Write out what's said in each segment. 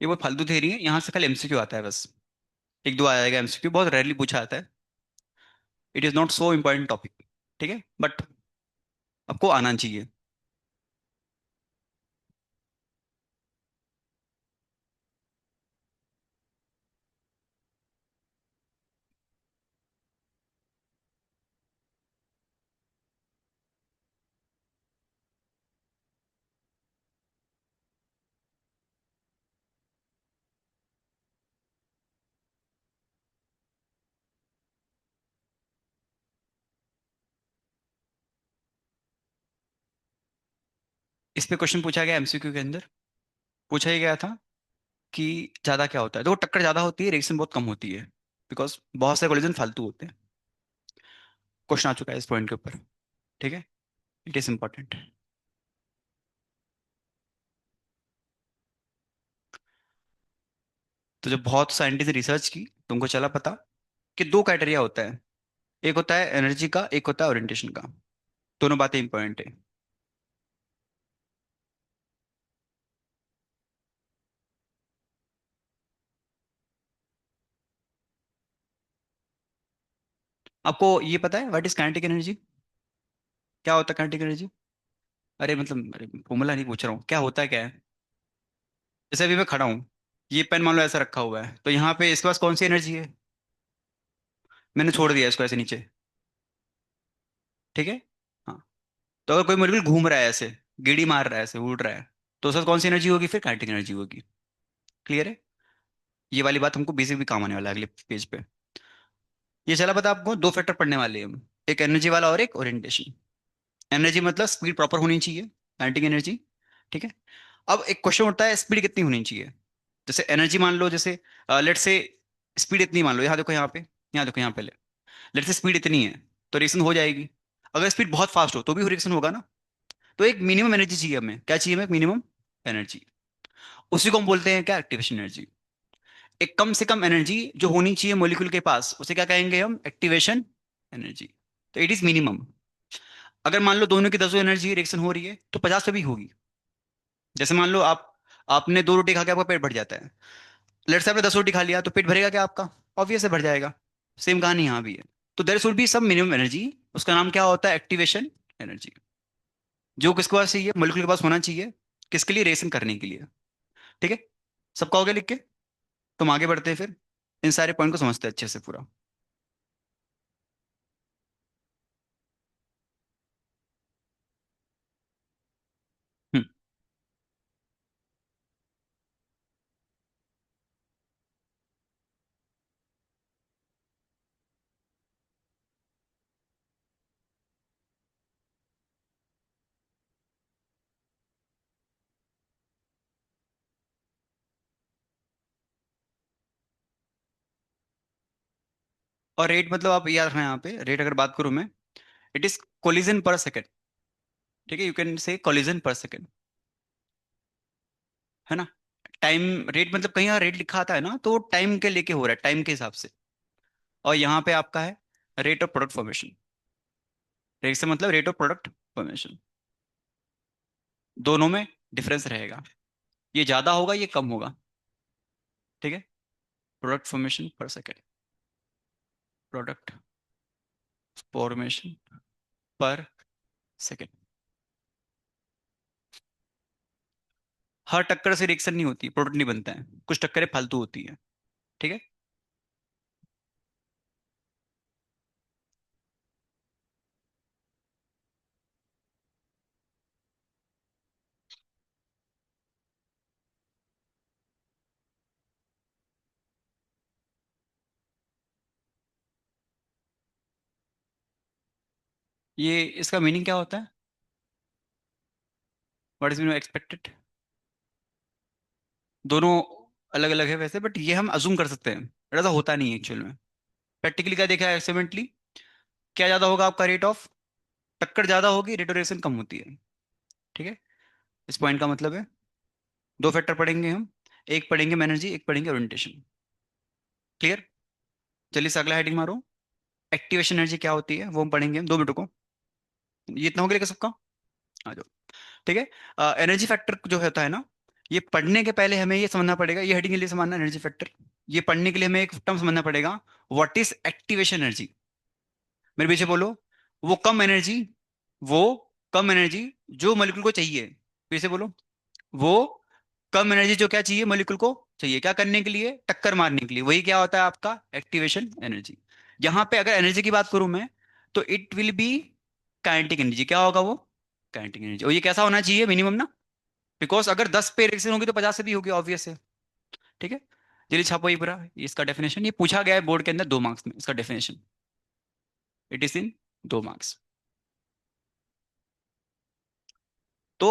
ये बहुत फालतू थ्योरी है, यहाँ से कल एमसीक्यू आता है बस। एक दो आ जाएगा एमसीक्यू, बहुत रेयरली पूछा आता है। It is not so important topic. ठीक है, बट आपको आना चाहिए। इस पे क्वेश्चन पूछा गया एमसीक्यू के अंदर। पूछा ही गया था कि ज्यादा क्या होता है, तो टक्कर ज्यादा होती है, रिएक्शन बहुत कम होती है, बिकॉज बहुत से कोलिजन फालतू होते हैं। क्वेश्चन आ चुका है इस पॉइंट के ऊपर। ठीक है, इट इज इंपॉर्टेंट। तो जब बहुत साइंटिस्ट रिसर्च की, तुमको चला पता कि दो क्राइटेरिया होता है। एक होता है एनर्जी का, एक होता है ओरिएंटेशन का। दोनों बातें इंपॉर्टेंट है। आपको ये पता है व्हाट इज काइनेटिक एनर्जी? क्या होता है काइनेटिक एनर्जी? अरे मतलब, अरे फॉर्मूला नहीं पूछ रहा हूँ, क्या होता है क्या है। जैसे अभी मैं खड़ा हूँ, ये पेन मान लो ऐसा रखा हुआ है, तो यहाँ पे इसके पास कौन सी एनर्जी है? मैंने छोड़ दिया इसको ऐसे नीचे। ठीक है। हाँ। तो अगर कोई मॉलिक्यूल घूम रहा है ऐसे, गेड़ी मार रहा है ऐसे, उड़ रहा है, तो उसके पास कौन सी एनर्जी होगी? फिर काइनेटिक एनर्जी होगी। क्लियर है? ये वाली बात हमको बेसिक भी काम आने वाला है अगले पेज पे। ये चला पता आपको, दो फैक्टर पढ़ने वाले हैं हम, एक एनर्जी वाला और एक ओरिएंटेशन। एनर्जी मतलब स्पीड प्रॉपर होनी चाहिए, काइनेटिक एनर्जी। ठीक है। अब एक क्वेश्चन उठता है, स्पीड कितनी होनी चाहिए? जैसे एनर्जी मान लो, जैसे लेट से स्पीड इतनी मान लो, यहाँ देखो यहाँ पे, यहाँ देखो यहाँ पहले। लेट से स्पीड इतनी है, तो रिएक्शन हो जाएगी। अगर स्पीड बहुत फास्ट हो तो भी रिएक्शन होगा ना। तो एक मिनिमम एनर्जी चाहिए हमें, क्या चाहिए हमें? Minimum energy. उसी को हम बोलते हैं क्या? Activation energy. एक कम से कम एनर्जी जो होनी चाहिए मॉलिक्यूल के पास, उसे क्या कहेंगे हम? Activation energy. तो इट इज मिनिमम। अगर मान लो दोनों की दसों एनर्जी रिएक्शन हो रही है, तो 50 पे भी होगी। जैसे मान लो आपने दो रोटी खा के आपका पेट भर जाता है। लेट से आपने 10 रोटी खा लिया, तो पेट भरेगा क्या आपका? ऑब्वियस है, भर जाएगा। सेम कहानी यहाँ भी है। तो there should be some minimum energy. उसका नाम क्या होता है? Activation energy. जो किसके पास चाहिए? मॉलिक्यूल के पास होना चाहिए। किसके लिए? रिएक्शन करने के लिए। ठीक है। सबका हो गया लिख के? तुम आगे बढ़ते हैं फिर, इन सारे पॉइंट को समझते हैं अच्छे से पूरा। हम्म। और रेट मतलब आप याद रखना, यहाँ पे रेट अगर बात करूँ मैं, इट इज कोलिजन पर सेकेंड। ठीक है, यू कैन से कोलिजन पर सेकेंड, है ना। टाइम रेट मतलब कहीं यहाँ रेट लिखा आता है ना, तो टाइम के लेके हो रहा है, टाइम के हिसाब से। और यहाँ पे आपका है rate of product formation. Rate से मतलब रेट ऑफ प्रोडक्ट फॉर्मेशन। दोनों में डिफरेंस रहेगा, ये ज्यादा होगा, ये कम होगा। ठीक है। प्रोडक्ट फॉर्मेशन पर सेकेंड, प्रोडक्ट फॉर्मेशन पर सेकेंड। हर टक्कर से रिएक्शन नहीं होती, प्रोडक्ट नहीं बनता है, कुछ टक्करें फालतू होती है। ठीक है। ये इसका मीनिंग क्या होता है? What is mean expected? दोनों अलग अलग है वैसे, बट ये हम अजूम कर सकते हैं, but ऐसा होता नहीं है एक्चुअल में। प्रैक्टिकली क्या देखा है एक्सपेरिमेंटली? क्या ज्यादा होगा आपका रेट ऑफ, टक्कर ज्यादा होगी, रेट ऑफ रिएक्शन कम होती है। ठीक है। इस पॉइंट का मतलब है, दो फैक्टर पढ़ेंगे हम, एक पढ़ेंगे एनर्जी, एक पढ़ेंगे ओरिएंटेशन। क्लियर? चलिए से अगला हेडिंग मारो। एक्टिवेशन एनर्जी क्या होती है वो हम पढ़ेंगे, 2 मिनट को। ये इतना हो गया सबका? आ जाओ। ठीक है। एनर्जी फैक्टर जो होता है ना, ये पढ़ने के पहले हमें ये समझना पड़ेगा, ये हेडिंग के लिए समझना एनर्जी फैक्टर। ये पढ़ने के लिए हमें एक टर्म समझना पड़ेगा, व्हाट इज एक्टिवेशन एनर्जी। मेरे पीछे बोलो। वो कम एनर्जी, वो कम एनर्जी जो मॉलिक्यूल को चाहिए। फिर से बोलो। वो कम एनर्जी जो क्या चाहिए मॉलिक्यूल को, चाहिए क्या करने के लिए, टक्कर मारने के लिए, वही क्या होता है आपका एक्टिवेशन एनर्जी। यहां पे अगर एनर्जी की बात करूं मैं, तो it will be kinetic energy. क्या होगा वो, काइनेटिक एनर्जी। और ये कैसा होना चाहिए मिनिमम ना, बिकॉज अगर 10 पे रिएक्शन होगी तो 50 से भी होगी, ऑब्वियस है। ठीक है। चलिए छापो ये पूरा, इसका डेफिनेशन ये पूछा गया है बोर्ड के अंदर 2 मार्क्स में, इसका definition. It is in 2 marks. तो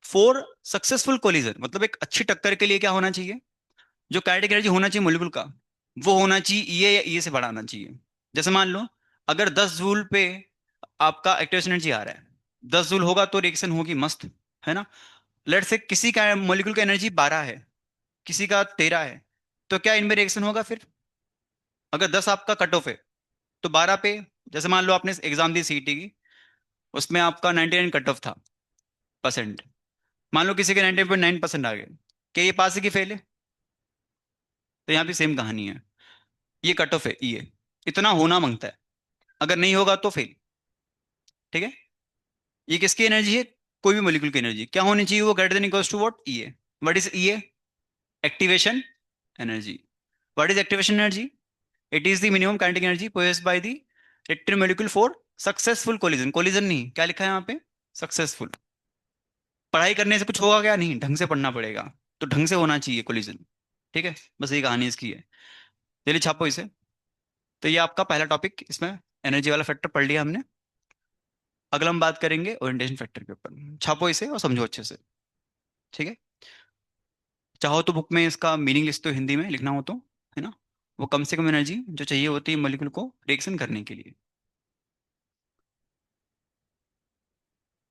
फॉर सक्सेसफुल कोलिजन, मतलब एक अच्छी टक्कर के लिए क्या होना चाहिए, जो काइनेटिक एनर्जी होना चाहिए मोलिक्यूल का, वो होना चाहिए ये या ये से बढ़ाना चाहिए। जैसे मान लो, अगर 10 जूल पे आपका एक्टिवेशन एनर्जी आ रहा है, 10 जूल होगा तो रिएक्शन होगी मस्त, है ना। लेट से किसी का मोलिक्यूल का एनर्जी 12 है, किसी का 13 है, तो क्या इनमें रिएक्शन होगा फिर। अगर 10 आपका कट ऑफ है तो 12 पे, जैसे मान लो आपने एग्जाम दी सीईटी की, उसमें आपका 99 कट ऑफ था परसेंट, मान लो किसी के 99.9% आ गए, क्या ये पास है कि फेल है। तो यहाँ भी सेम कहानी है, ये कट ऑफ है ये, इतना होना मांगता है, अगर नहीं होगा तो फेल। ठीक है। ये किसकी एनर्जी है, कोई भी मॉलिक्यूल की एनर्जी क्या होनी चाहिए, वो greater than equals to what, E A. What is E A, activation energy. What is activation energy, it is the minimum kinetic energy possessed by the active molecule for successful collision. Collision नहीं, क्या लिखा है यहाँ पे, successful. पढ़ाई करने से कुछ होगा क्या, नहीं, ढंग से पढ़ना पड़ेगा, तो ढंग से होना चाहिए कोलिजन। ठीक है, बस ये कहानी इसकी है। चलिए छापो इसे। तो ये आपका पहला टॉपिक, इसमें एनर्जी वाला फैक्टर पढ़ लिया हमने। अगला हम बात करेंगे ओरिएंटेशन फैक्टर के ऊपर। छापो इसे और समझो अच्छे से। ठीक है। चाहो तो बुक में इसका मीनिंग लिख दो, हिंदी में लिखना हो तो, है ना। वो कम से कम एनर्जी जो चाहिए होती है मॉलिक्यूल को रिएक्शन करने के लिए।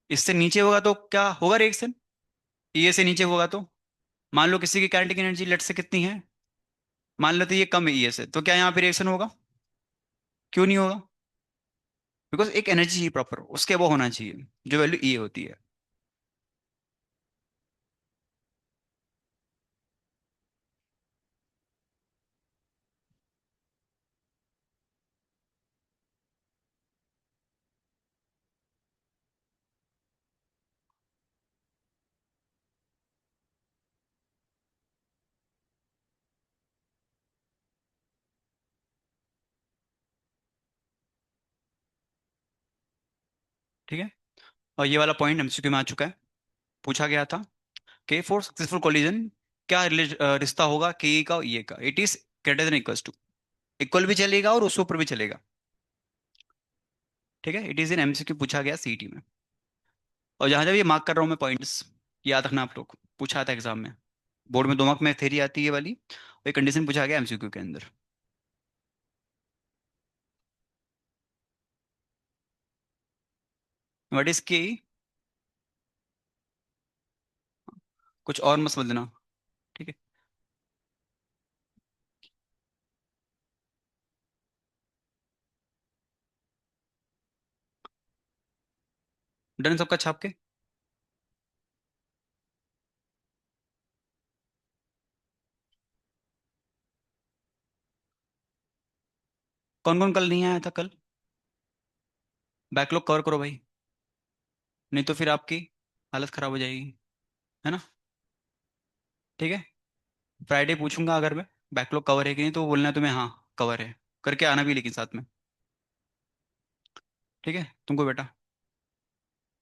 इससे नीचे होगा तो क्या होगा रिएक्शन, ये से नीचे होगा तो, मान लो किसी की काइनेटिक एनर्जी लेट से कितनी है, मान लेते ये कम है ये से, तो क्या यहाँ पे रिएक्शन होगा, क्यों नहीं होगा। बिकॉज एक एनर्जी चाहिए प्रॉपर, उसके वो होना चाहिए जो वैल्यू ये होती है। ठीक है। और ये वाला पॉइंट एमसीक्यू में आ चुका है, पूछा गया था कि फॉर सक्सेसफुल कोलिजन क्या रिश्ता होगा के का और ये का, it is greater than equals to, equal भी चलेगा और उससे ऊपर भी चलेगा। ठीक है, इट इज इन एमसीक्यू पूछा गया सीटी में। और जहां जब ये मार्क कर रहा हूँ मैं पॉइंट्स, याद रखना आप लोग, पूछा था एग्जाम में, बोर्ड में 2 मार्क में थेरी आती है ये वाली, और ये कंडीशन पूछा गया एमसीक्यू के अंदर। व्हाट इज के, कुछ और मत समझ लेना। ठीक है। डन सबका छाप के। कौन कौन कल नहीं आया था कल, बैकलॉग कवर करो भाई, नहीं तो फिर आपकी हालत खराब हो जाएगी, है ना। ठीक है। फ्राइडे पूछूंगा अगर मैं बैकलॉग कवर है कि नहीं, तो बोलना है तुम्हें हाँ कवर है, करके आना भी लेकिन साथ में। ठीक है, तुमको बेटा,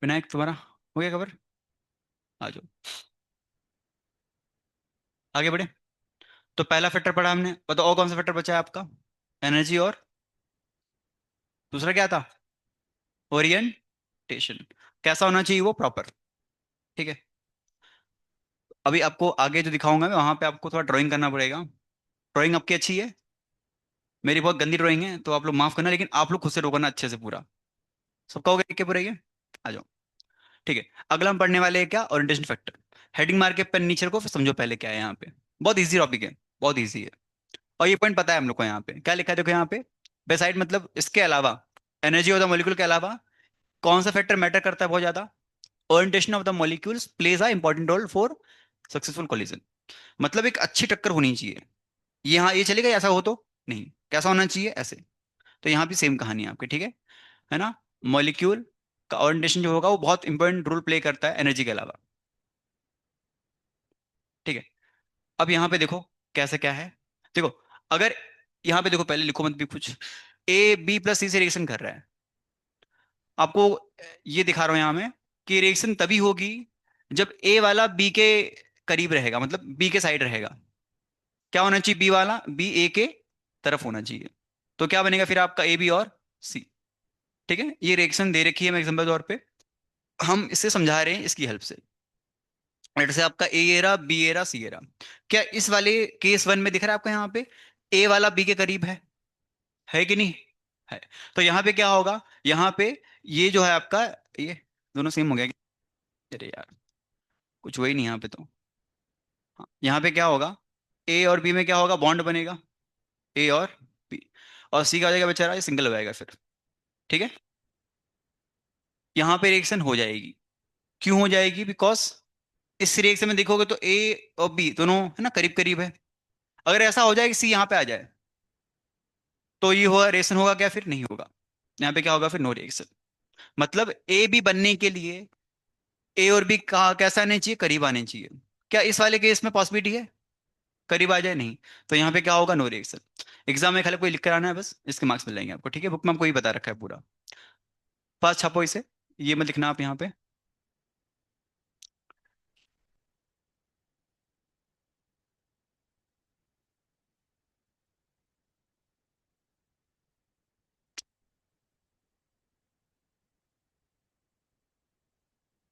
विनायक तुम्हारा हो गया कवर, आ जाओ आगे बढ़े। तो पहला फैक्टर पढ़ा हमने, बताओ और कौन सा फैक्टर बचा है आपका, एनर्जी और दूसरा क्या था, ओरिएंटेशन। कैसा होना चाहिए वो, प्रॉपर। ठीक है। अभी आपको आगे जो दिखाऊंगा मैं, वहां पे आपको थोड़ा ड्राइंग करना पड़ेगा। ड्राइंग आपकी अच्छी है, मेरी बहुत गंदी ड्राइंग है, तो आप लोग माफ करना, लेकिन आप लोग खुद से रोकना अच्छे से पूरा। सबका हो गया के पूरा ये, आ जाओ। ठीक है। अगला हम पढ़ने वाले हैं क्या, ओरिएंटेशन फैक्टर। हेडिंग मार के पेन नीचे को, फिर समझो पहले क्या है यहाँ पे। बहुत इजी टॉपिक है, बहुत इजी है। और ये पॉइंट पता है हम लोग को, यहाँ पे क्या लिखा है देखो यहाँ पे, बेसाइड मतलब इसके अलावा, एनर्जी ऑफ द मॉलिक्यूल के अलावा कौन सा फैक्टर मैटर करता है बहुत ज्यादा, orientation of the molecules plays a important role for successful collision मतलब एक अच्छी टक्कर होनी चाहिए। यहाँ ये चलेगा ऐसा हो तो नहीं, कैसा होना चाहिए ऐसे। तो यहाँ भी सेम कहानी है आपकी, ठीक है ना। मॉलिक्यूल का ओरिएंटेशन जो होगा वो बहुत इंपॉर्टेंट रोल प्ले करता है एनर्जी के अलावा, ठीक है। अब यहाँ पे देखो कैसे क्या है। देखो, अगर यहाँ पे देखो, पहले लिखो मत भी कुछ, ए बी प्लस सी से रिएक्शन कर रहा है, आपको ये दिखा रहा हूं यहाँ में कि रिएक्शन तभी होगी जब ए वाला बी के करीब रहेगा, मतलब बी के साइड रहेगा। क्या होना चाहिए, बी वाला बी ए के तरफ होना चाहिए। तो क्या बनेगा फिर आपका ए बी और सी, ठीक है। ये रिएक्शन दे रखी है मैं एग्जाम्पल तौर पे, हम इससे समझा रहे हैं इसकी हेल्प से। जैसे आपका ए ए रहा, बी ए रहा, सी ए रहा। क्या इस वाले केस वन में दिख रहा है आपको यहाँ पे ए वाला बी के करीब है कि नहीं, है। तो यहाँ पे क्या होगा, यहाँ पे ये जो है आपका, ये दोनों सेम हो गया। अरे यार, कुछ वही नहीं यहाँ पे तो। हाँ, यहाँ पे क्या होगा, ए और बी में क्या होगा, बॉन्ड बनेगा, ए और बी। और सी का हो जाएगा बेचारा, ये सिंगल हो जाएगा फिर, ठीक है। यहाँ पे रिएक्शन हो जाएगी, क्यों हो जाएगी, बिकॉज इस रिएक्शन में देखोगे तो ए और बी दोनों है ना करीब करीब है। अगर ऐसा हो जाए कि सी यहाँ पे आ जाए, तो ये होगा रिएक्शन, होगा क्या, फिर नहीं होगा। यहाँ पे क्या होगा, फिर नो रिएक्शन। मतलब ए बी बनने के लिए ए और बी कहा कैसा आने चाहिए, करीब आने चाहिए। क्या इस वाले केस में पॉसिबिलिटी है करीब आ जाए, नहीं। तो यहाँ पे क्या होगा, नो रिएक्शन। एग्जाम में खाली कोई लिख कर आना है बस, इसके मार्क्स मिल जाएंगे आपको, ठीक है। बुक में आपको ही बता रखा है पूरा। पास छापो इसे, ये मत लिखना आप यहाँ पे।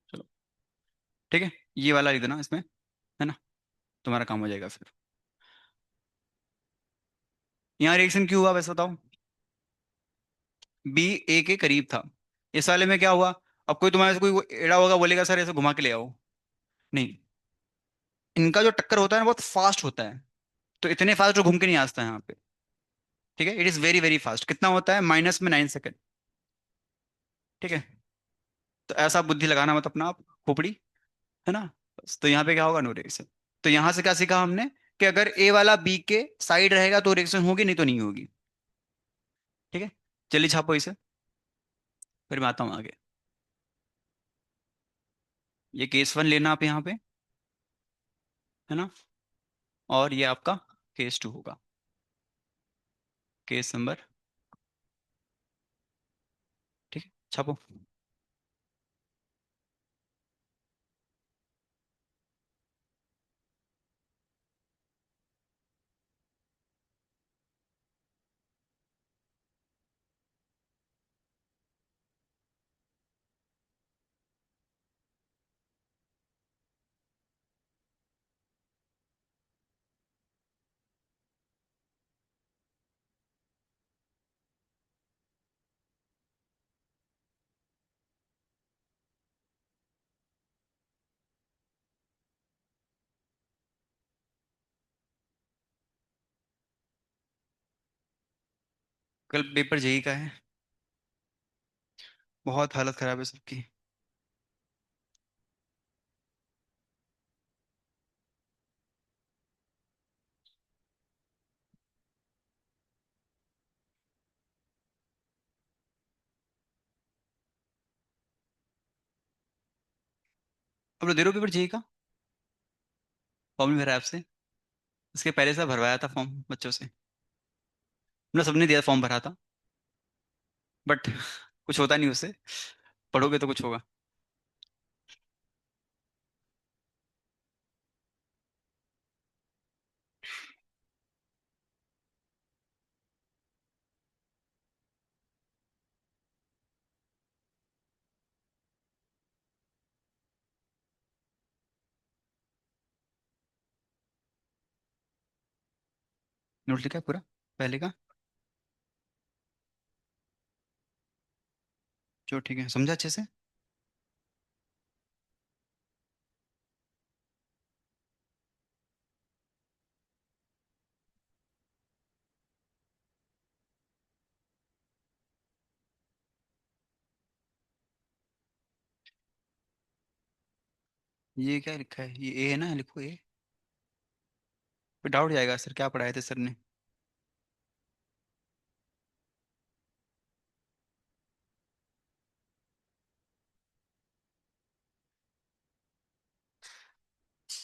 चलो, ठीक है, ये वाला लिख देना इसमें, है ना, तुम्हारा काम हो जाएगा फिर। यहाँ रिएक्शन क्यों हुआ वैसे बताओ, बी ए के करीब था। इस वाले में क्या हुआ, अब कोई तुम्हारे से कोई एड़ा होगा, बोलेगा सर ऐसे घुमा के ले आओ, नहीं। इनका जो टक्कर होता है ना बहुत फास्ट होता है, तो इतने फास्ट जो घूम के नहीं आता है यहाँ पे, ठीक है। It is very very fast, कितना होता है, माइनस में 9 सेकंड, ठीक है। तो ऐसा बुद्धि लगाना मत अपना आप, खोपड़ी, है ना। बस, तो यहाँ पे क्या होगा, नो रिएक्शन। तो यहाँ से क्या सीखा हमने, कि अगर ए वाला बी के साइड रहेगा तो रिएक्शन होगी, नहीं तो नहीं होगी, ठीक है। चलिए छापो इसे, फिर मैं आता हूँ आगे। ये केस वन लेना आप यहाँ पे, है ना। और ये आपका केस टू होगा, केस नंबर, ठीक है, छापो। कल पेपर जेई का है, बहुत हालत खराब है सबकी। अब लोग दे रहे हो पेपर जेई का, फॉर्म नहीं भरा है आपसे, इसके पहले से भरवाया था फॉर्म बच्चों से, हमने सबने दिया, फॉर्म भरा था, बट कुछ होता नहीं उससे, पढ़ोगे तो कुछ होगा। नोट लिखा है पूरा पहले का, जो ठीक है, समझा अच्छे से। ये क्या लिखा है, ये ए है ना, लिखो ए। फिर डाउट जाएगा सर क्या पढ़ाए थे सर ने।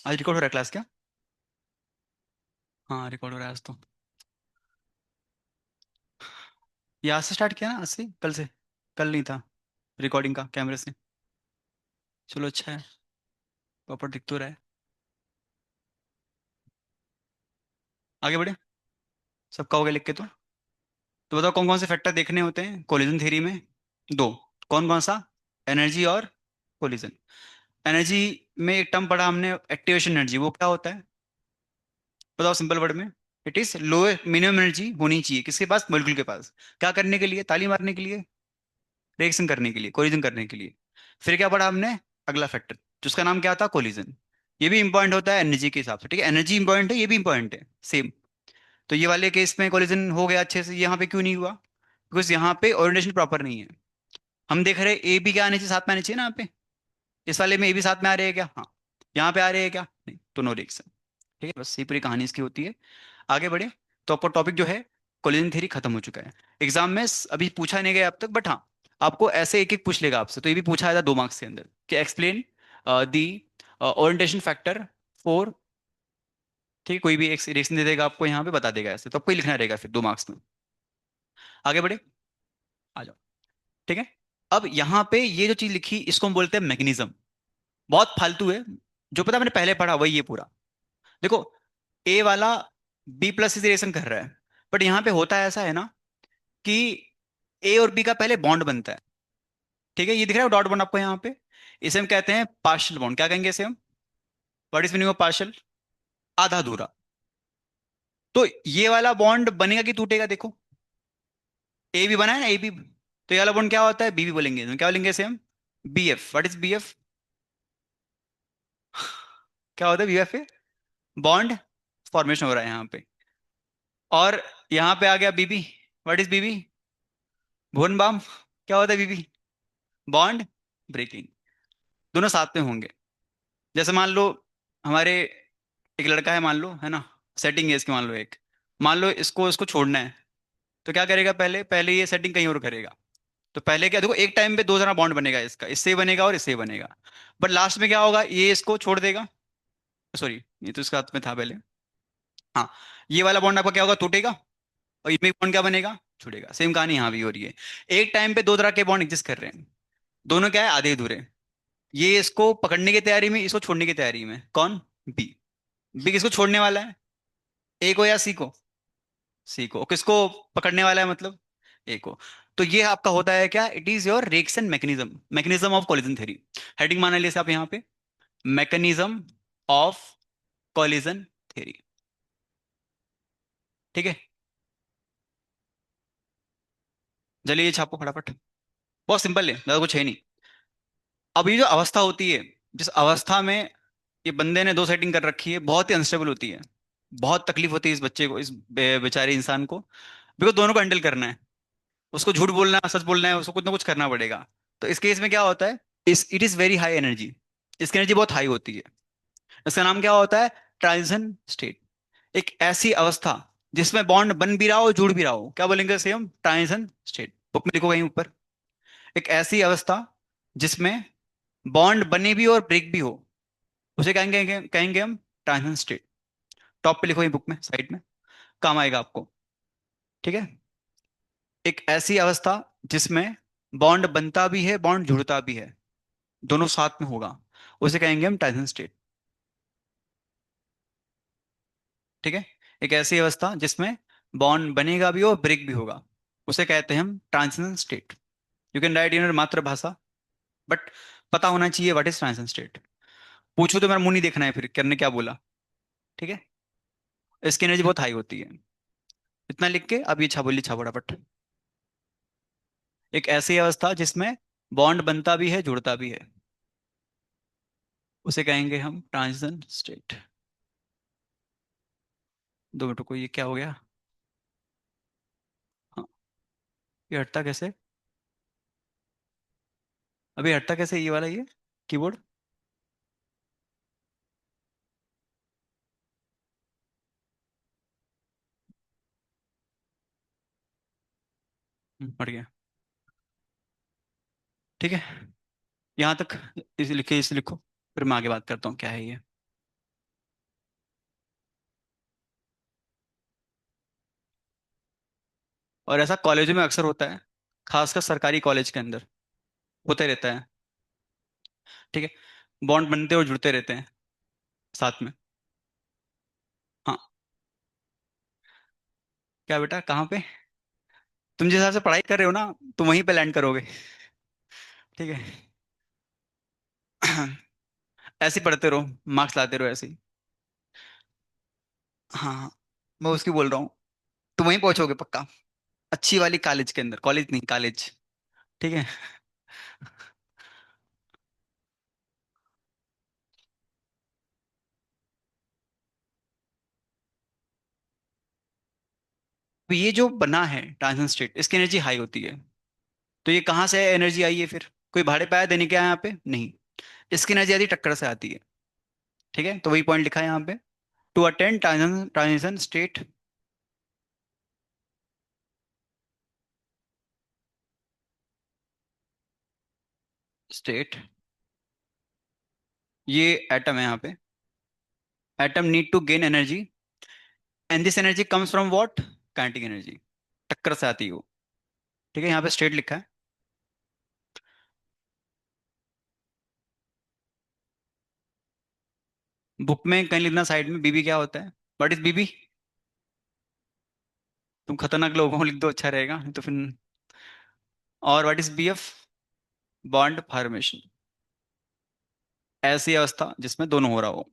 आज रिकॉर्ड हो रहा है क्लास क्या? हाँ रिकॉर्ड हो रहा है आज तो। ये आज से स्टार्ट किया ना, आज से कल से? कल नहीं था रिकॉर्डिंग का कैमरे से? चलो अच्छा है, प्रॉपर दिख तो रहा है। आगे बढ़े। सबका हो गया लिख के तो बताओ कौन कौन से फैक्टर देखने होते हैं कोलिजन थ्योरी में? दो। कौन कौन सा? एनर्जी और कोलिजन। एनर्जी में एक टर्म पढ़ा हमने, एक्टिवेशन एनर्जी, वो क्या होता है? बताओ सिंपल वर्ड में। It is lower minimum energy होनी चाहिए किसके पास? मॉलिक्यूल के पास। क्या करने के लिए? ताली मारने के लिए, रिएक्शन करने के लिए, कोलिजन करने के लिए। फिर क्या पढ़ा हमने? अगला फैक्टर जिसका नाम क्या था? कोलिजन। ये भी इंपॉर्टेंट होता है एनर्जी के हिसाब से, ठीक है? एनर्जी इंपॉर्टेंट है, ये भी इंपॉर्टेंट है सेम। तो ये वाले केस में कोलिजन हो गया अच्छे से, यहाँ पे क्यों नहीं हुआ? बिकॉज यहाँ पे ओरिएंटेशन प्रॉपर नहीं है। हम देख रहे हैं ए भी क्या आने चाहिए, साथ में आने चाहिए ना यहाँ पे। इस वाले में ए भी साथ में आ रहे हैं क्या? हाँ। यहाँ पे आ रहे हैं क्या? नहीं, तो नो रिएक्शन। ठीक है, बस ये पूरी कहानी इसकी होती है। आगे बढ़े। तो आपका टॉपिक जो है कोलिजन थ्योरी खत्म हो चुका है। एग्जाम में अभी पूछा नहीं गया अब तक, बट हाँ आपको ऐसे एक एक पूछ लेगा आपसे, तो ये भी पूछा था 2 मार्क्स के अंदर कि explain the orientation factor for. ठीक है, कोई भी एक रिएक्शन दे देगा आपको, यहाँ पे बता देगा ऐसे, तो आपको ही लिखना रहेगा फिर 2 मार्क्स में। आगे बढ़े। आ जाओ। ठीक है। अब यहाँ पे ये जो चीज लिखी इसको हम बोलते हैं मैग्नीज्म। बहुत फालतू है। जो पता मैंने पहले पढ़ा वही ये पूरा। देखो, ए वाला बी प्लस से रिलेशन कर रहा है, बट यहाँ पे होता है ऐसा है ना कि ए और बी का पहले बॉन्ड बनता है। ठीक है, ये दिख रहा है डॉट बॉन्ड आपको यहाँ पे? इसे हम कहते हैं पार्शियल बॉन्ड। क्या कहेंगे इसे हम? What is meaning of partial? आधा अधूरा। तो ये वाला बॉन्ड बनेगा कि टूटेगा देखो। ए भी बना है ना, ए बी। तो ये वाला बॉन्ड क्या होता है? बी भी बोलेंगे, तो क्या बोलेंगे इसे हम? B F. What is B F? क्या होता है बी एफ? बॉन्ड फॉर्मेशन हो रहा है यहाँ पे। और यहाँ पे आ गया बीबी। व्हाट इज बीबी? भून बाम। क्या होता है बीबी? Bond breaking. दोनों साथ में होंगे। जैसे मान लो हमारे एक लड़का है मान लो, है ना? सेटिंग है इसकी मान लो एक। मान लो इसको इसको छोड़ना है, तो क्या करेगा? पहले पहले ये सेटिंग कहीं और करेगा। तो पहले क्या, देखो एक टाइम पे दो जना बॉन्ड बनेगा, इसका इससे बनेगा और इससे बनेगा। बट लास्ट में क्या होगा? ये इसको छोड़ देगा। सॉरी, ये तो इसका हाथ में था पहले। हाँ। ये वाला बॉन्ड आपका क्या होगा? टूटेगा। और इसमें बॉन्ड क्या बनेगा? छूटेगा। सेम कहानी यहाँ भी हो रही है। एक टाइम पे दो तरह के बॉन्ड एग्जिस्ट कर रहे हैं। दोनों क्या है? आधे अधूरे। ये इसको पकड़ने की तैयारी में, इसको छोड़ने की तैयारी में। कौन? बी। बी किसको छोड़ने वाला है? ए को या सी को? सी को। और किसको पकड़ने वाला है मतलब? ए को। तो ये आपका होता है क्या? It is your reaction mechanism, mechanism of collision theory. Heading मान लिया आप यहाँ पे, मैकेनिज्म ऑफ कोलिजन थ्योरी। ठीक है, चलिए ये छापो फटाफट। बहुत सिंपल है, ज्यादा कुछ है नहीं। अब ये जो अवस्था होती है, जिस अवस्था में ये बंदे ने दो सेटिंग कर रखी है, बहुत ही अनस्टेबल होती है। बहुत तकलीफ होती है इस बच्चे को, इस बेचारे इंसान को, बिकॉज दोनों को हैंडल करना है। उसको झूठ बोलना है, सच बोलना है, उसको कुछ ना कुछ करना पड़ेगा। तो इस केस में क्या होता है? It is very high energy. इसकी एनर्जी बहुत हाई होती है। इसका नाम क्या होता है? Transition state. एक ऐसी अवस्था जिसमें बॉन्ड बन भी रहा हो, जुड़ भी रहा हो, क्या बोलेंगे इसे हम? Transition state. बुक में लिखो कहीं ऊपर। एक ऐसी अवस्था जिसमें बॉन्ड बने भी और ब्रेक भी हो, उसे कहेंगे कहेंगे हम ट्रांजिशन स्टेट। टॉप पे लिखो ये बुक में साइड में, काम आएगा आपको। ठीक है। एक ऐसी अवस्था जिसमें बॉन्ड बनता भी है, बॉन्ड जुड़ता भी है, दोनों साथ में होगा, उसे कहेंगे हम ट्रांजिशन स्टेट। ठीक है। एक ऐसी अवस्था जिसमें बॉन्ड बनेगा भी और ब्रेक भी होगा, उसे कहते हैं हम transition state. You can write in your मातृभाषा, बट पता होना चाहिए व्हाट इज ट्रांजिशन स्टेट। पूछो तो मेरा मुंह नहीं देखना है फिर करने क्या बोला। ठीक है। इसकी एनर्जी बहुत हाई होती है। इतना लिख के अब ये छाबोली छाबड़ापट। एक ऐसी अवस्था जिसमें बॉन्ड बनता भी है, जुड़ता भी है, उसे कहेंगे हम ट्रांजिशन स्टेट। 2 मिनट को, ये क्या हो गया? हाँ, ये हटता कैसे? अभी हटता कैसे ये वाला, ये कीबोर्ड? पढ़ गया। ठीक है, यहाँ तक इसे लिखो, फिर मैं आगे बात करता हूँ क्या है ये। और ऐसा कॉलेजों में अक्सर होता है, खासकर सरकारी कॉलेज के अंदर होते रहता है। ठीक है, बॉन्ड बनते और जुड़ते रहते हैं साथ में। हाँ। क्या बेटा, कहाँ पे? तुम जिस हिसाब से पढ़ाई कर रहे हो ना, तुम वहीं पे लैंड करोगे। ठीक है। ऐसे ही पढ़ते रहो, मार्क्स लाते रहो ऐसे ही। हाँ हाँ, मैं उसकी बोल रहा हूँ। तुम वहीं पहुंचोगे पक्का, अच्छी वाली कॉलेज के अंदर, कॉलेज नहीं कॉलेज। ठीक है। तो ये जो बना है ट्रांजिशन स्टेट, इसकी एनर्जी हाई होती है। तो ये कहाँ से एनर्जी आई है फिर? कोई भाड़े पे आया देने के आया यहाँ पे? नहीं। इसकी एनर्जी आती टक्कर से आती है। ठीक है, तो वही पॉइंट लिखा है यहाँ पे। To attend transition state. State, ये एटम है यहाँ पे। Atom need to gain energy, and this energy comes from what? Kinetic energy. टक्कर से आती है वो। ठीक है, यहाँ पे स्टेट लिखा है। बुक में कहीं लिखना साइड में, बीबी क्या होता है? व्हाट इज बीबी? तुम खतरनाक लोगों को लिख दो, अच्छा रहेगा, नहीं तो फिर। और what is BF? Bond formation. ऐसी अवस्था जिसमें दोनों हो रहा हो।